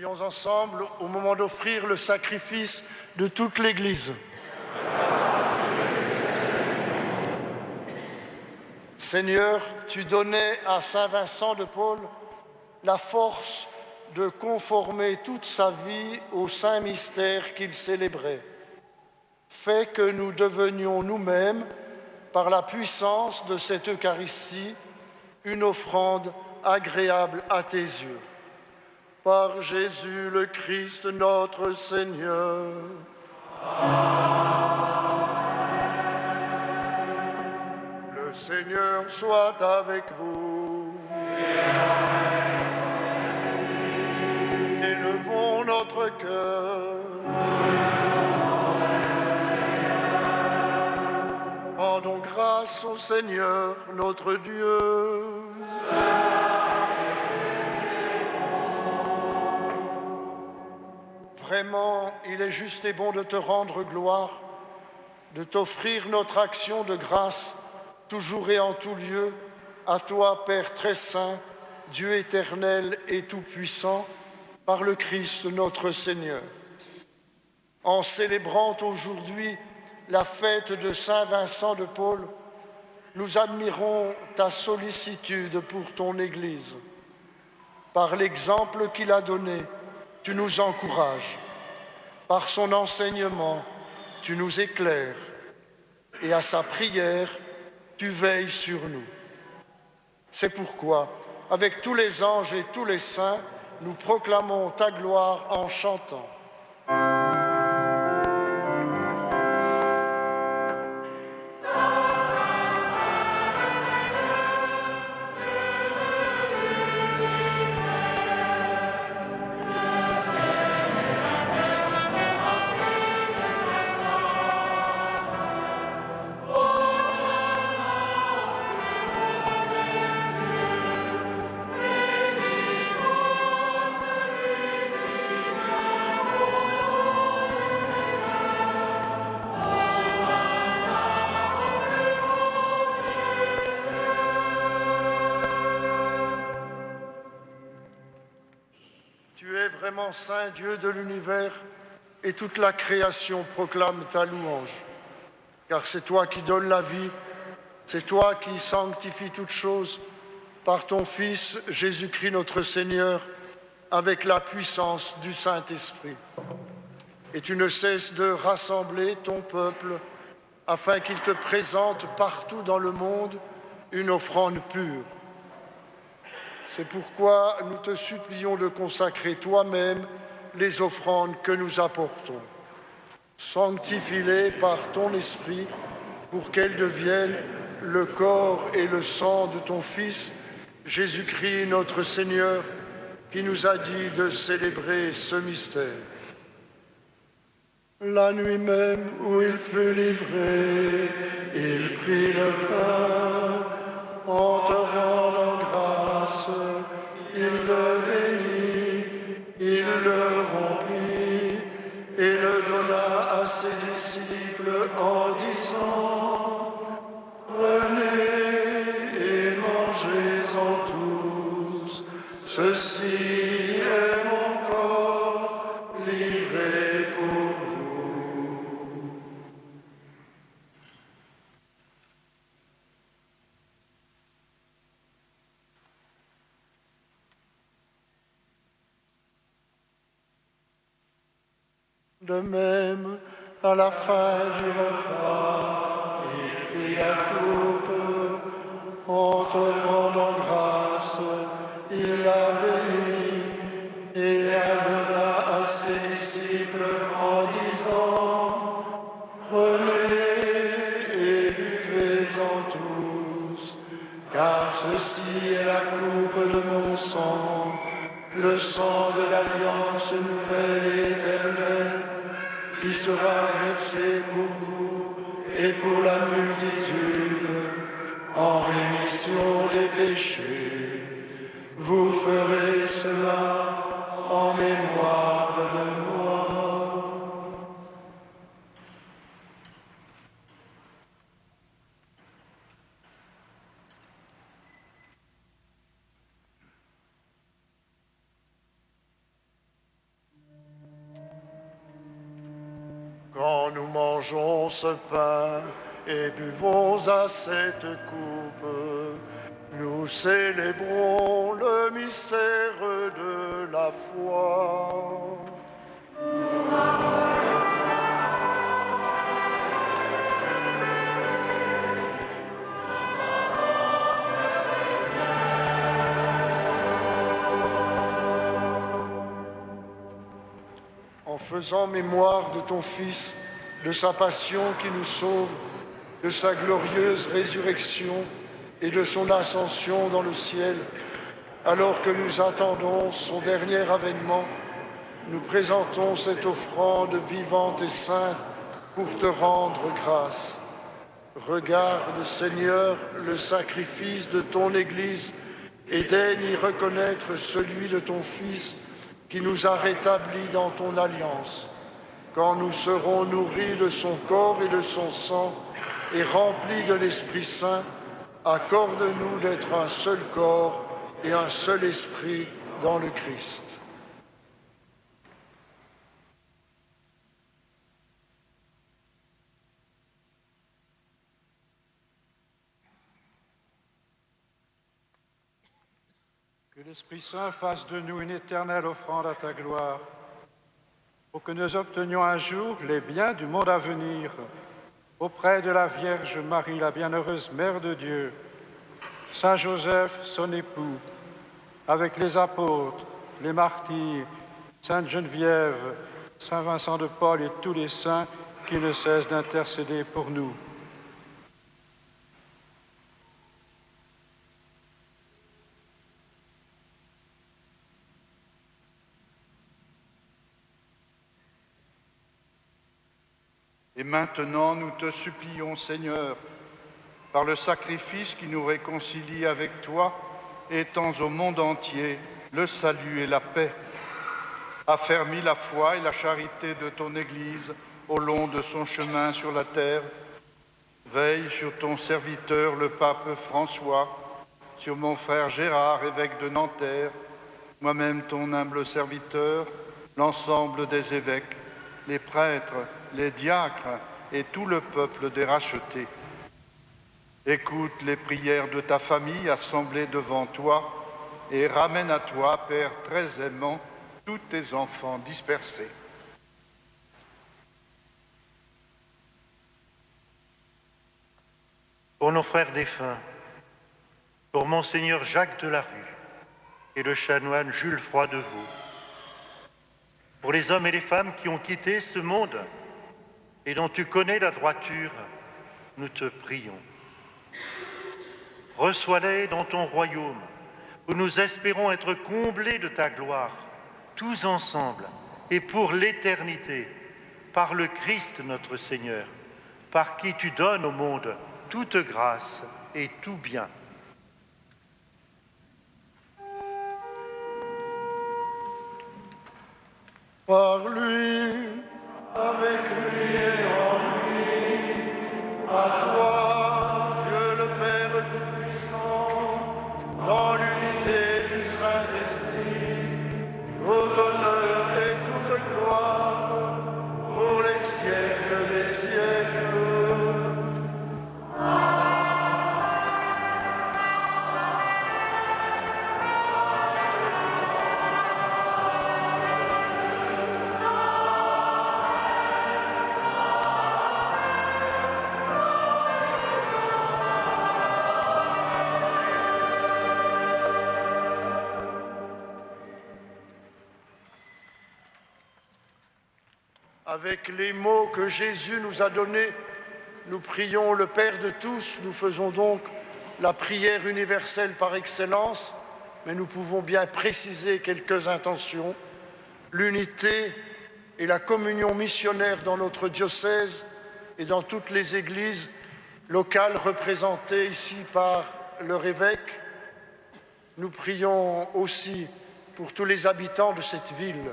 Prions ensemble au moment d'offrir le sacrifice de toute l'Église. Seigneur, tu donnais à saint Vincent de Paul la force de conformer toute sa vie au saint mystère qu'il célébrait. Fais que nous devenions nous-mêmes, par la puissance de cette Eucharistie, une offrande agréable à tes yeux. Par Jésus le Christ notre Seigneur. Le Seigneur soit avec vous. Élevons notre cœur. Rendons grâce au Seigneur notre Dieu. Vraiment, il est juste et bon de te rendre gloire, de t'offrir notre action de grâce, toujours et en tout lieu, à toi, Père très saint, Dieu éternel et tout-puissant, par le Christ notre Seigneur. En célébrant aujourd'hui la fête de Saint Vincent de Paul, nous admirons ta sollicitude pour ton Église. Par l'exemple qu'il a donné, tu nous encourages. Par son enseignement, tu nous éclaires. Et à sa prière, tu veilles sur nous. C'est pourquoi, avec tous les anges et tous les saints, nous proclamons ta gloire en chantant. Vraiment saint Dieu de l'univers, et toute la création proclame ta louange. Car c'est toi qui donnes la vie, c'est toi qui sanctifies toutes choses par ton Fils Jésus-Christ notre Seigneur, avec la puissance du Saint-Esprit. Et tu ne cesses de rassembler ton peuple afin qu'il te présente partout dans le monde une offrande pure. C'est pourquoi nous te supplions de consacrer toi-même les offrandes que nous apportons. Sanctifie-les par ton Esprit pour qu'elles deviennent le corps et le sang de ton Fils, Jésus-Christ notre Seigneur, qui nous a dit de célébrer ce mystère. La nuit même où il fut livré, il prit le pain en te rendant grâce. Il le bénit, il le rompit et le donna à ses disciples en disant : Prenez et mangez-en tous, ceci est mon corps livré pour vous. De même, à la fin du repas, il prit la coupe, en te rendant grâce, il la bénit et la donna à ses disciples en disant : Prenez et buvez-en tous, car ceci est la coupe de mon sang, le sang de l'alliance nouvelle et éternelle, qui sera versé pour vous et pour la multitude en rémission des péchés. Vous ferez cela en mémoire de moi. Quand nous mangeons ce pain et buvons à cette coupe, nous célébrons le mystère de la foi. En faisant mémoire de ton Fils, de sa passion qui nous sauve, de sa glorieuse résurrection et de son ascension dans le ciel, alors que nous attendons son dernier avènement, nous présentons cette offrande vivante et sainte pour te rendre grâce. Regarde, Seigneur, le sacrifice de ton Église et daigne y reconnaître celui de ton Fils qui nous a rétablis dans ton alliance. Quand nous serons nourris de son corps et de son sang et remplis de l'Esprit Saint, accorde-nous d'être un seul corps et un seul esprit dans le Christ. Que l'Esprit Saint fasse de nous une éternelle offrande à ta gloire, pour que nous obtenions un jour les biens du monde à venir, auprès de la Vierge Marie, la bienheureuse Mère de Dieu, Saint Joseph, son époux, avec les apôtres, les martyrs, Sainte Geneviève, Saint Vincent de Paul et tous les saints qui ne cessent d'intercéder pour nous. Et maintenant, nous te supplions, Seigneur, par le sacrifice qui nous réconcilie avec toi, étends au monde entier le salut et la paix. Affermis la foi et la charité de ton Église au long de son chemin sur la terre. Veille sur ton serviteur, le pape François, sur mon frère Gérard, évêque de Nanterre, moi-même ton humble serviteur, l'ensemble des évêques, les prêtres, les diacres et tout le peuple des rachetés. Écoute les prières de ta famille assemblée devant toi et ramène à toi, Père très aimant, tous tes enfants dispersés. Pour nos frères défunts, pour Monseigneur Jacques Delarue et le chanoine Jules Froidevaux, pour les hommes et les femmes qui ont quitté ce monde et dont tu connais la droiture, nous te prions. Reçois-les dans ton royaume, où nous espérons être comblés de ta gloire, tous ensemble et pour l'éternité, par le Christ notre Seigneur, par qui tu donnes au monde toute grâce et tout bien. Par lui, avec lui et en lui, à toi, Dieu le Père Tout-Puissant, dans l'unité du Saint-Esprit, tout honneur et toute gloire, pour les siècles des siècles. Avec les mots que Jésus nous a donnés, nous prions le Père de tous. Nous faisons donc la prière universelle par excellence, mais nous pouvons bien préciser quelques intentions. L'unité et la communion missionnaire dans notre diocèse et dans toutes les églises locales représentées ici par leur évêque. Nous prions aussi pour tous les habitants de cette ville.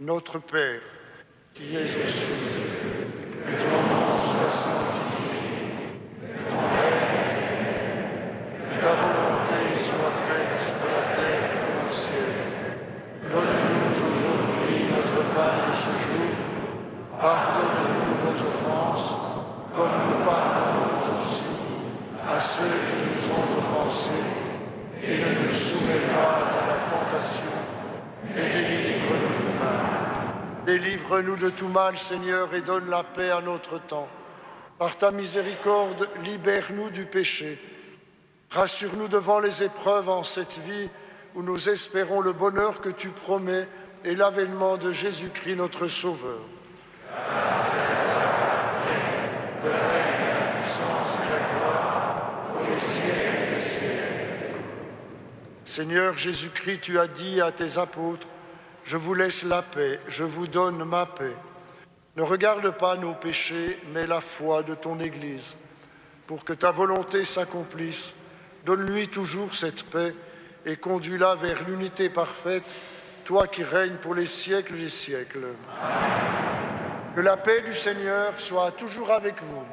Notre Père, qui es aux cieux, que ton nom soit sanctifié, que ton règne vienne, que ta volonté soit faite sur la terre comme au ciel. Donne-nous aujourd'hui notre pain de ce jour. Délivre-nous de tout mal, Seigneur, et donne la paix à notre temps. Par ta miséricorde, libère-nous du péché. Rassure-nous devant les épreuves en cette vie où nous espérons le bonheur que tu promets et l'avènement de Jésus-Christ, notre Sauveur. Seigneur Jésus-Christ, tu as dit à tes apôtres, « Je vous laisse la paix, je vous donne ma paix. » Ne regarde pas nos péchés, mais la foi de ton Église. Pour que ta volonté s'accomplisse, donne-lui toujours cette paix et conduis-la vers l'unité parfaite, toi qui règnes pour les siècles des siècles. Amen. Que la paix du Seigneur soit toujours avec vous.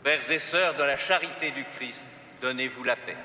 Frères et sœurs de la charité du Christ, donnez-vous la paix.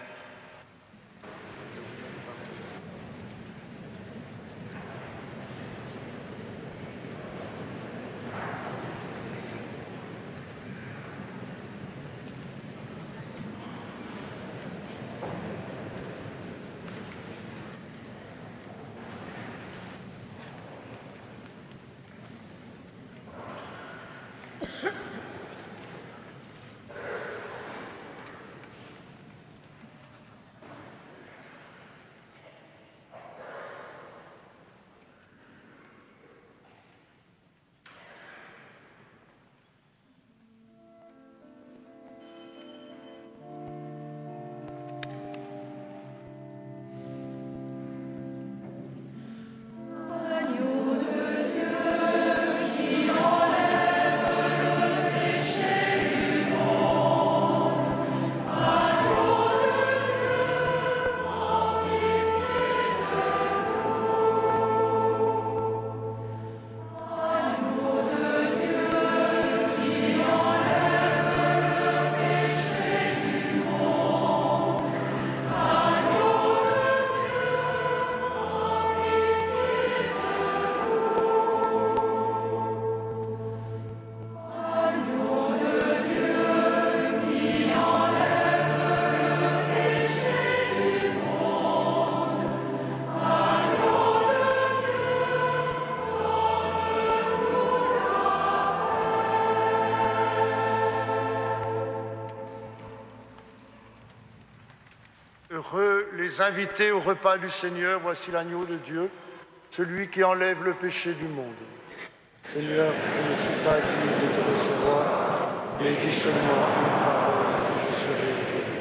Heureux les invités au repas du Seigneur, voici l'agneau de Dieu, celui qui enlève le péché du monde. Seigneur, je ne suis pas digne de te recevoir, mais dis seulement une parole, je serai guéri.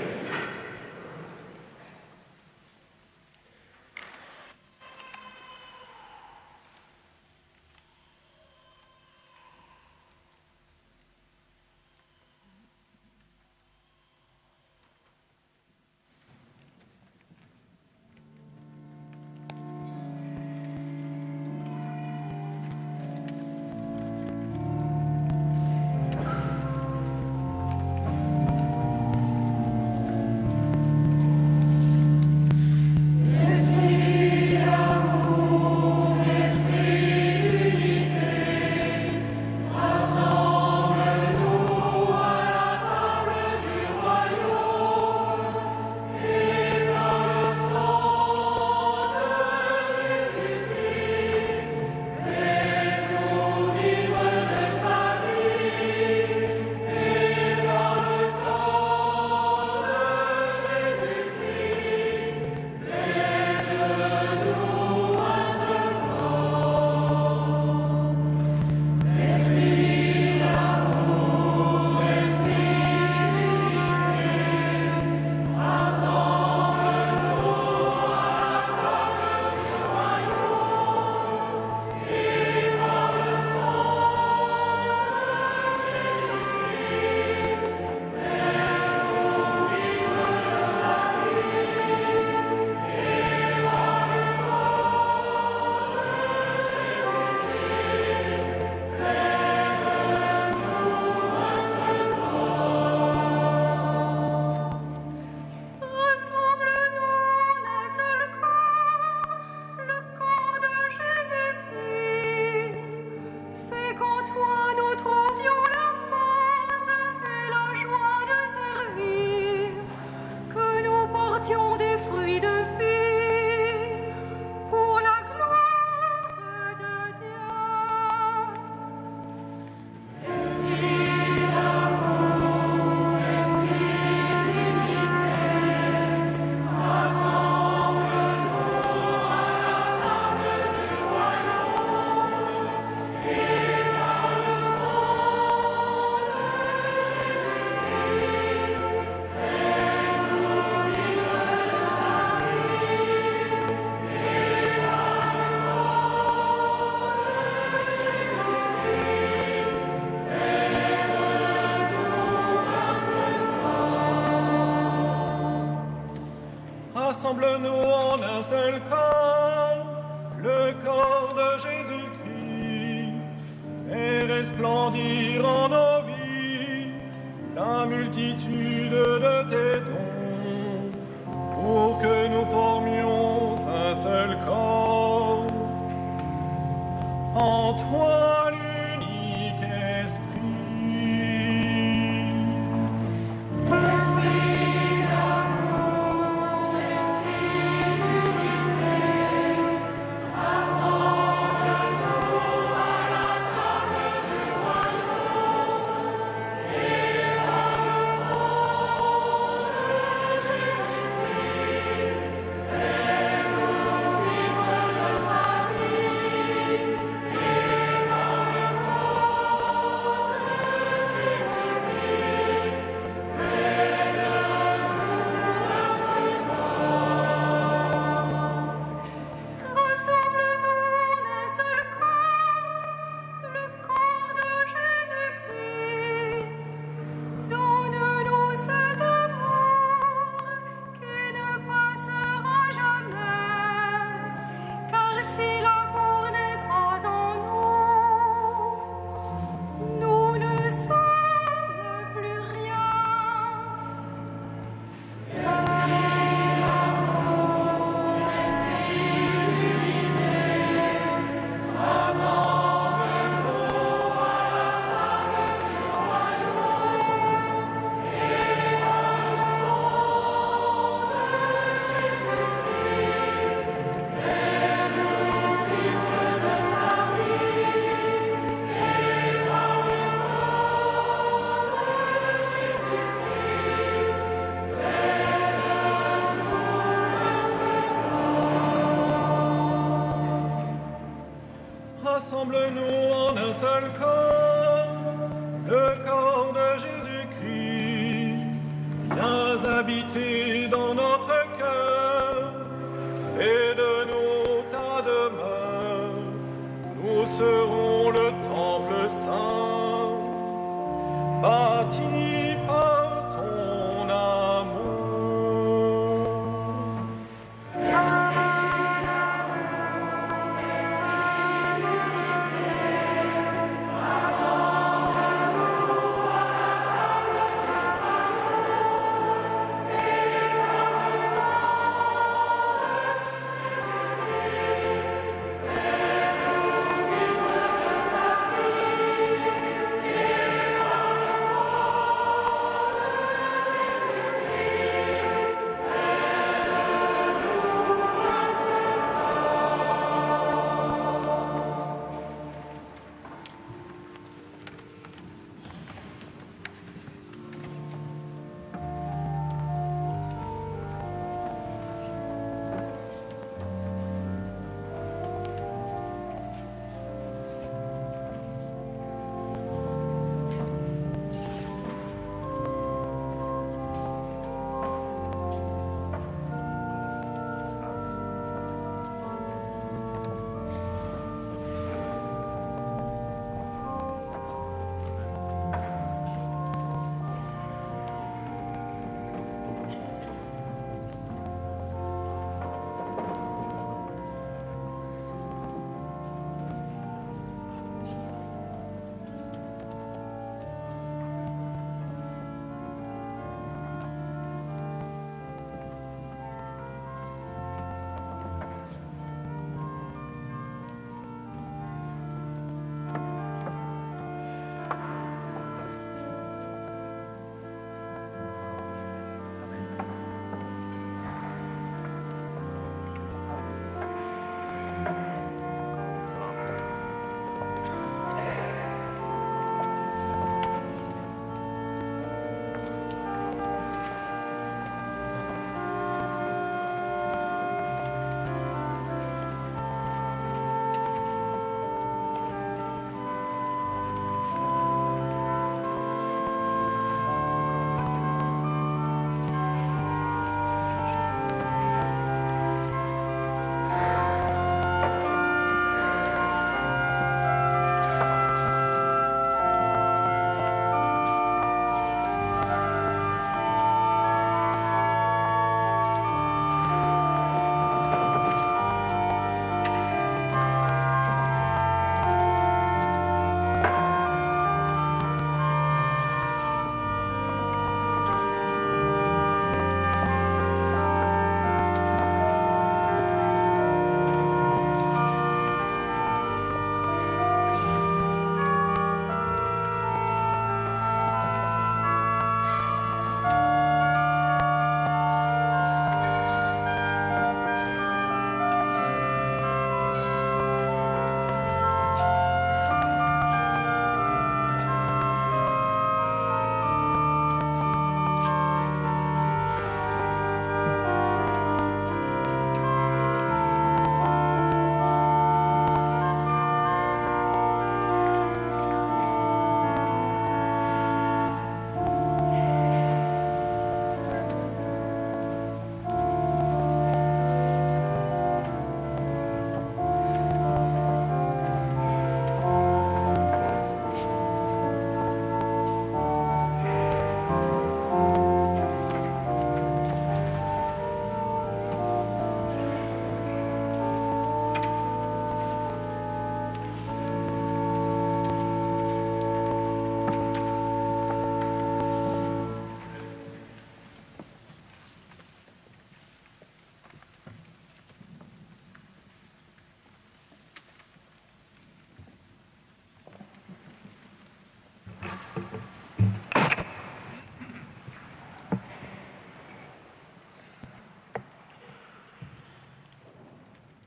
Rassemble-nous en un seul corps, le corps de Jésus-Christ, et resplendir en nos vies la multitude de tes dons, pour que nous formions un seul corps. En toi l'unique esprit. Rassemble-nous en un seul corps, le corps de Jésus-Christ. Viens habiter dans notre cœur, fais de nous ta demeure. Nous serons le temple saint, bâti par ton amour.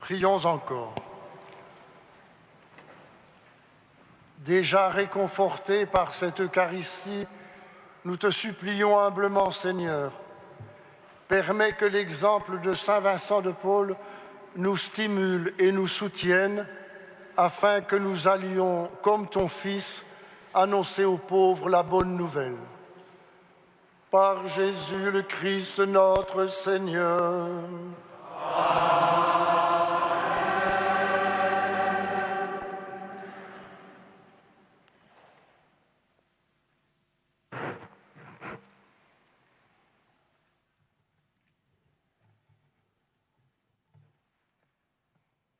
Prions encore. Déjà réconfortés par cette Eucharistie, nous te supplions humblement, Seigneur, permets que l'exemple de Saint Vincent de Paul nous stimule et nous soutienne afin que nous allions, comme ton Fils, annoncer aux pauvres la bonne nouvelle. Par Jésus le Christ notre Seigneur.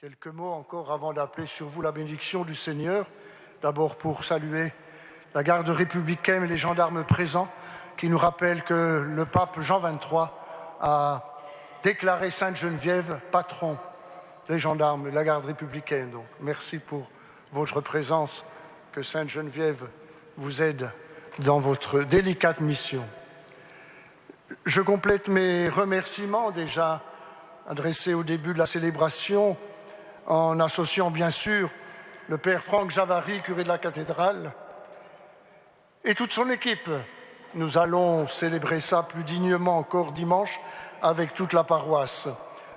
Quelques mots encore avant d'appeler sur vous la bénédiction du Seigneur. D'abord pour saluer la garde républicaine et les gendarmes présents qui nous rappellent que le pape Jean XXIII a déclaré Sainte Geneviève patron des gendarmes de la garde républicaine. Donc merci pour votre présence, que Sainte Geneviève vous aide dans votre délicate mission. Je complète mes remerciements déjà adressés au début de la célébration en associant bien sûr le père Franck Javary, curé de la cathédrale, et toute son équipe. Nous allons célébrer ça plus dignement encore dimanche avec toute la paroisse.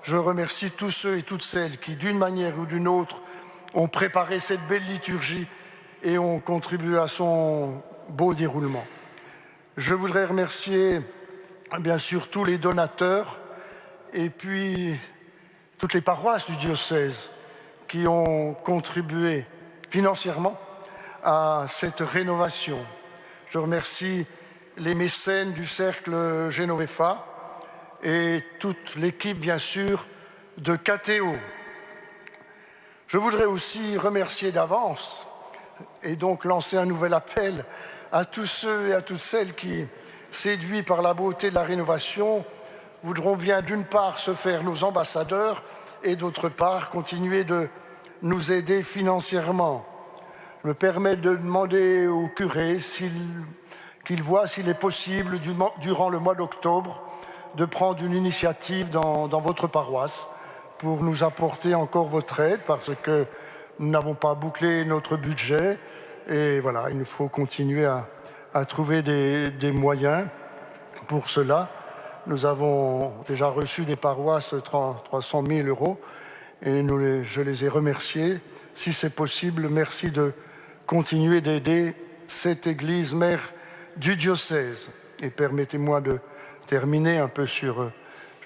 Je remercie tous ceux et toutes celles qui, d'une manière ou d'une autre, ont préparé cette belle liturgie et ont contribué à son beau déroulement. Je voudrais remercier bien sûr tous les donateurs et puis toutes les paroisses du diocèse qui ont contribué financièrement à cette rénovation. Je remercie les mécènes du Cercle Genovefa et toute l'équipe, bien sûr, de Catéo. Je voudrais aussi remercier d'avance et donc lancer un nouvel appel à tous ceux et à toutes celles qui, séduits par la beauté de la rénovation, voudront bien d'une part se faire nos ambassadeurs et d'autre part continuer de nous aider financièrement. Je me permets de demander au curé qu'il voit s'il est possible, durant le mois d'octobre, de prendre une initiative dans votre paroisse pour nous apporter encore votre aide, parce que nous n'avons pas bouclé notre budget. Et voilà, il nous faut continuer à trouver des moyens pour cela. Nous avons déjà reçu des paroisses 300 000 € et je les ai remerciés. Si c'est possible, merci de continuer d'aider cette Église mère du diocèse. Et permettez-moi de terminer un peu sur,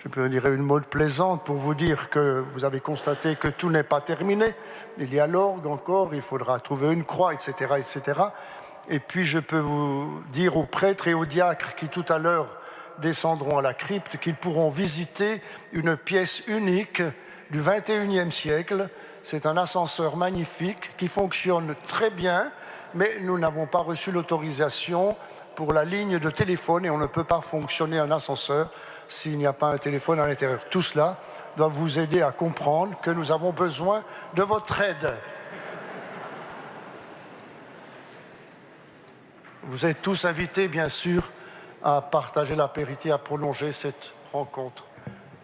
je peux dire une mode plaisante pour vous dire que vous avez constaté que tout n'est pas terminé. Il y a l'orgue encore, il faudra trouver une croix, etc., etc. Et puis je peux vous dire aux prêtres et aux diacres qui tout à l'heure descendront à la crypte qu'ils pourront visiter une pièce unique du XXIe siècle. C'est un ascenseur magnifique qui fonctionne très bien, mais nous n'avons pas reçu l'autorisation pour la ligne de téléphone et on ne peut pas fonctionner un ascenseur s'il n'y a pas un téléphone à l'intérieur. Tout cela doit vous aider à comprendre que nous avons besoin de votre aide. Vous êtes tous invités, bien sûr, à partager l'apéritif, à prolonger cette rencontre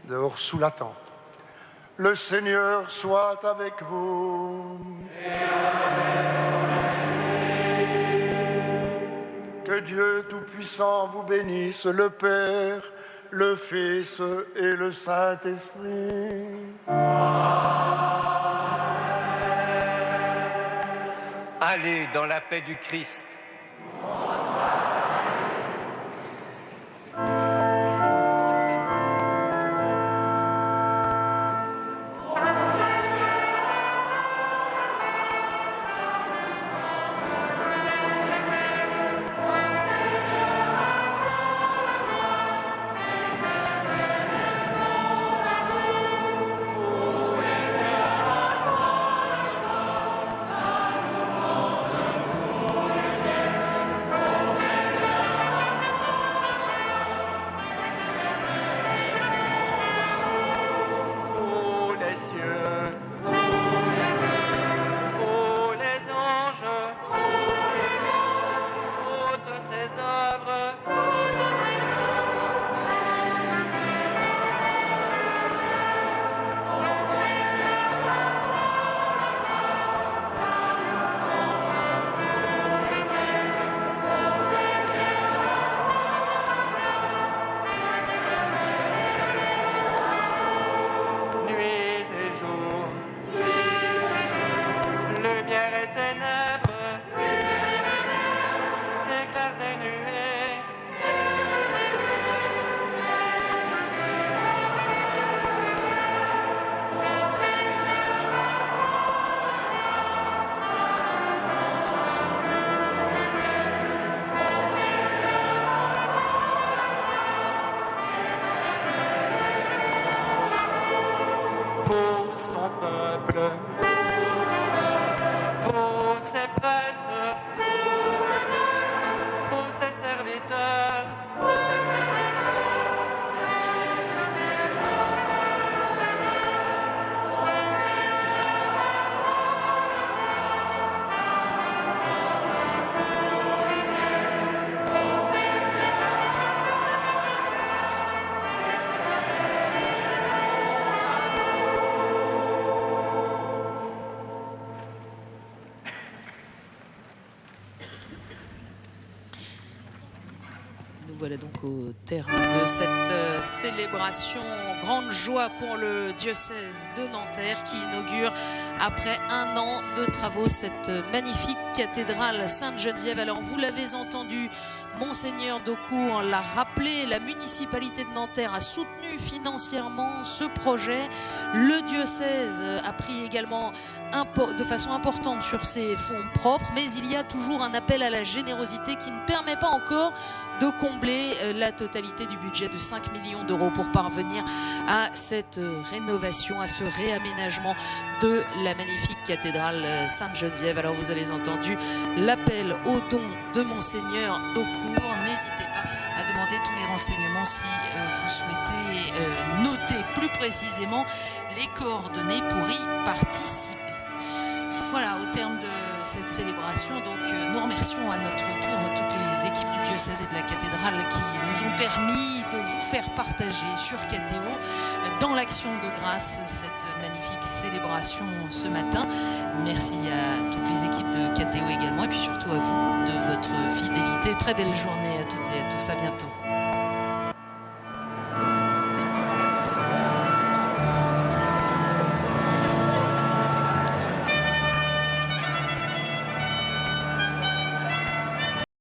dehors sous la tente. Le Seigneur soit avec vous. Que Dieu Tout-Puissant vous bénisse, le Père, le Fils et le Saint-Esprit. Allez dans la paix du Christ. Amen. peuple. Vous, ces prêtres, vous, ces serviteurs, voilà donc au terme de cette célébration. Grande joie pour le diocèse de Nanterre qui inaugure après un an de travaux cette magnifique cathédrale Sainte-Geneviève. Alors vous l'avez entendu, Monseigneur d'Aucourt l'a rappelé, la municipalité de Nanterre a soutenu financièrement ce projet. Le diocèse a pris également de façon importante sur ses fonds propres, mais il y a toujours un appel à la générosité qui ne permet pas encore de combler la totalité du budget de 5 millions d'euros pour parvenir à cette rénovation, à ce réaménagement de la magnifique cathédrale Sainte-Geneviève. Alors vous avez entendu l'appel au don de Monseigneur d'Aucourt. N'hésitez pas à demander tous les renseignements si vous souhaitez noter plus précisément les coordonnées pour y participer. Voilà, au terme de cette célébration, donc nous remercions à notre tour toutes les équipes du diocèse et de la cathédrale qui nous ont permis de vous faire partager sur KTO dans l'action de grâce cette magnifique célébration ce matin. Merci à toutes les équipes de KTO également et puis surtout à vous de votre fidélité. Très belle journée à toutes et à tous, à bientôt.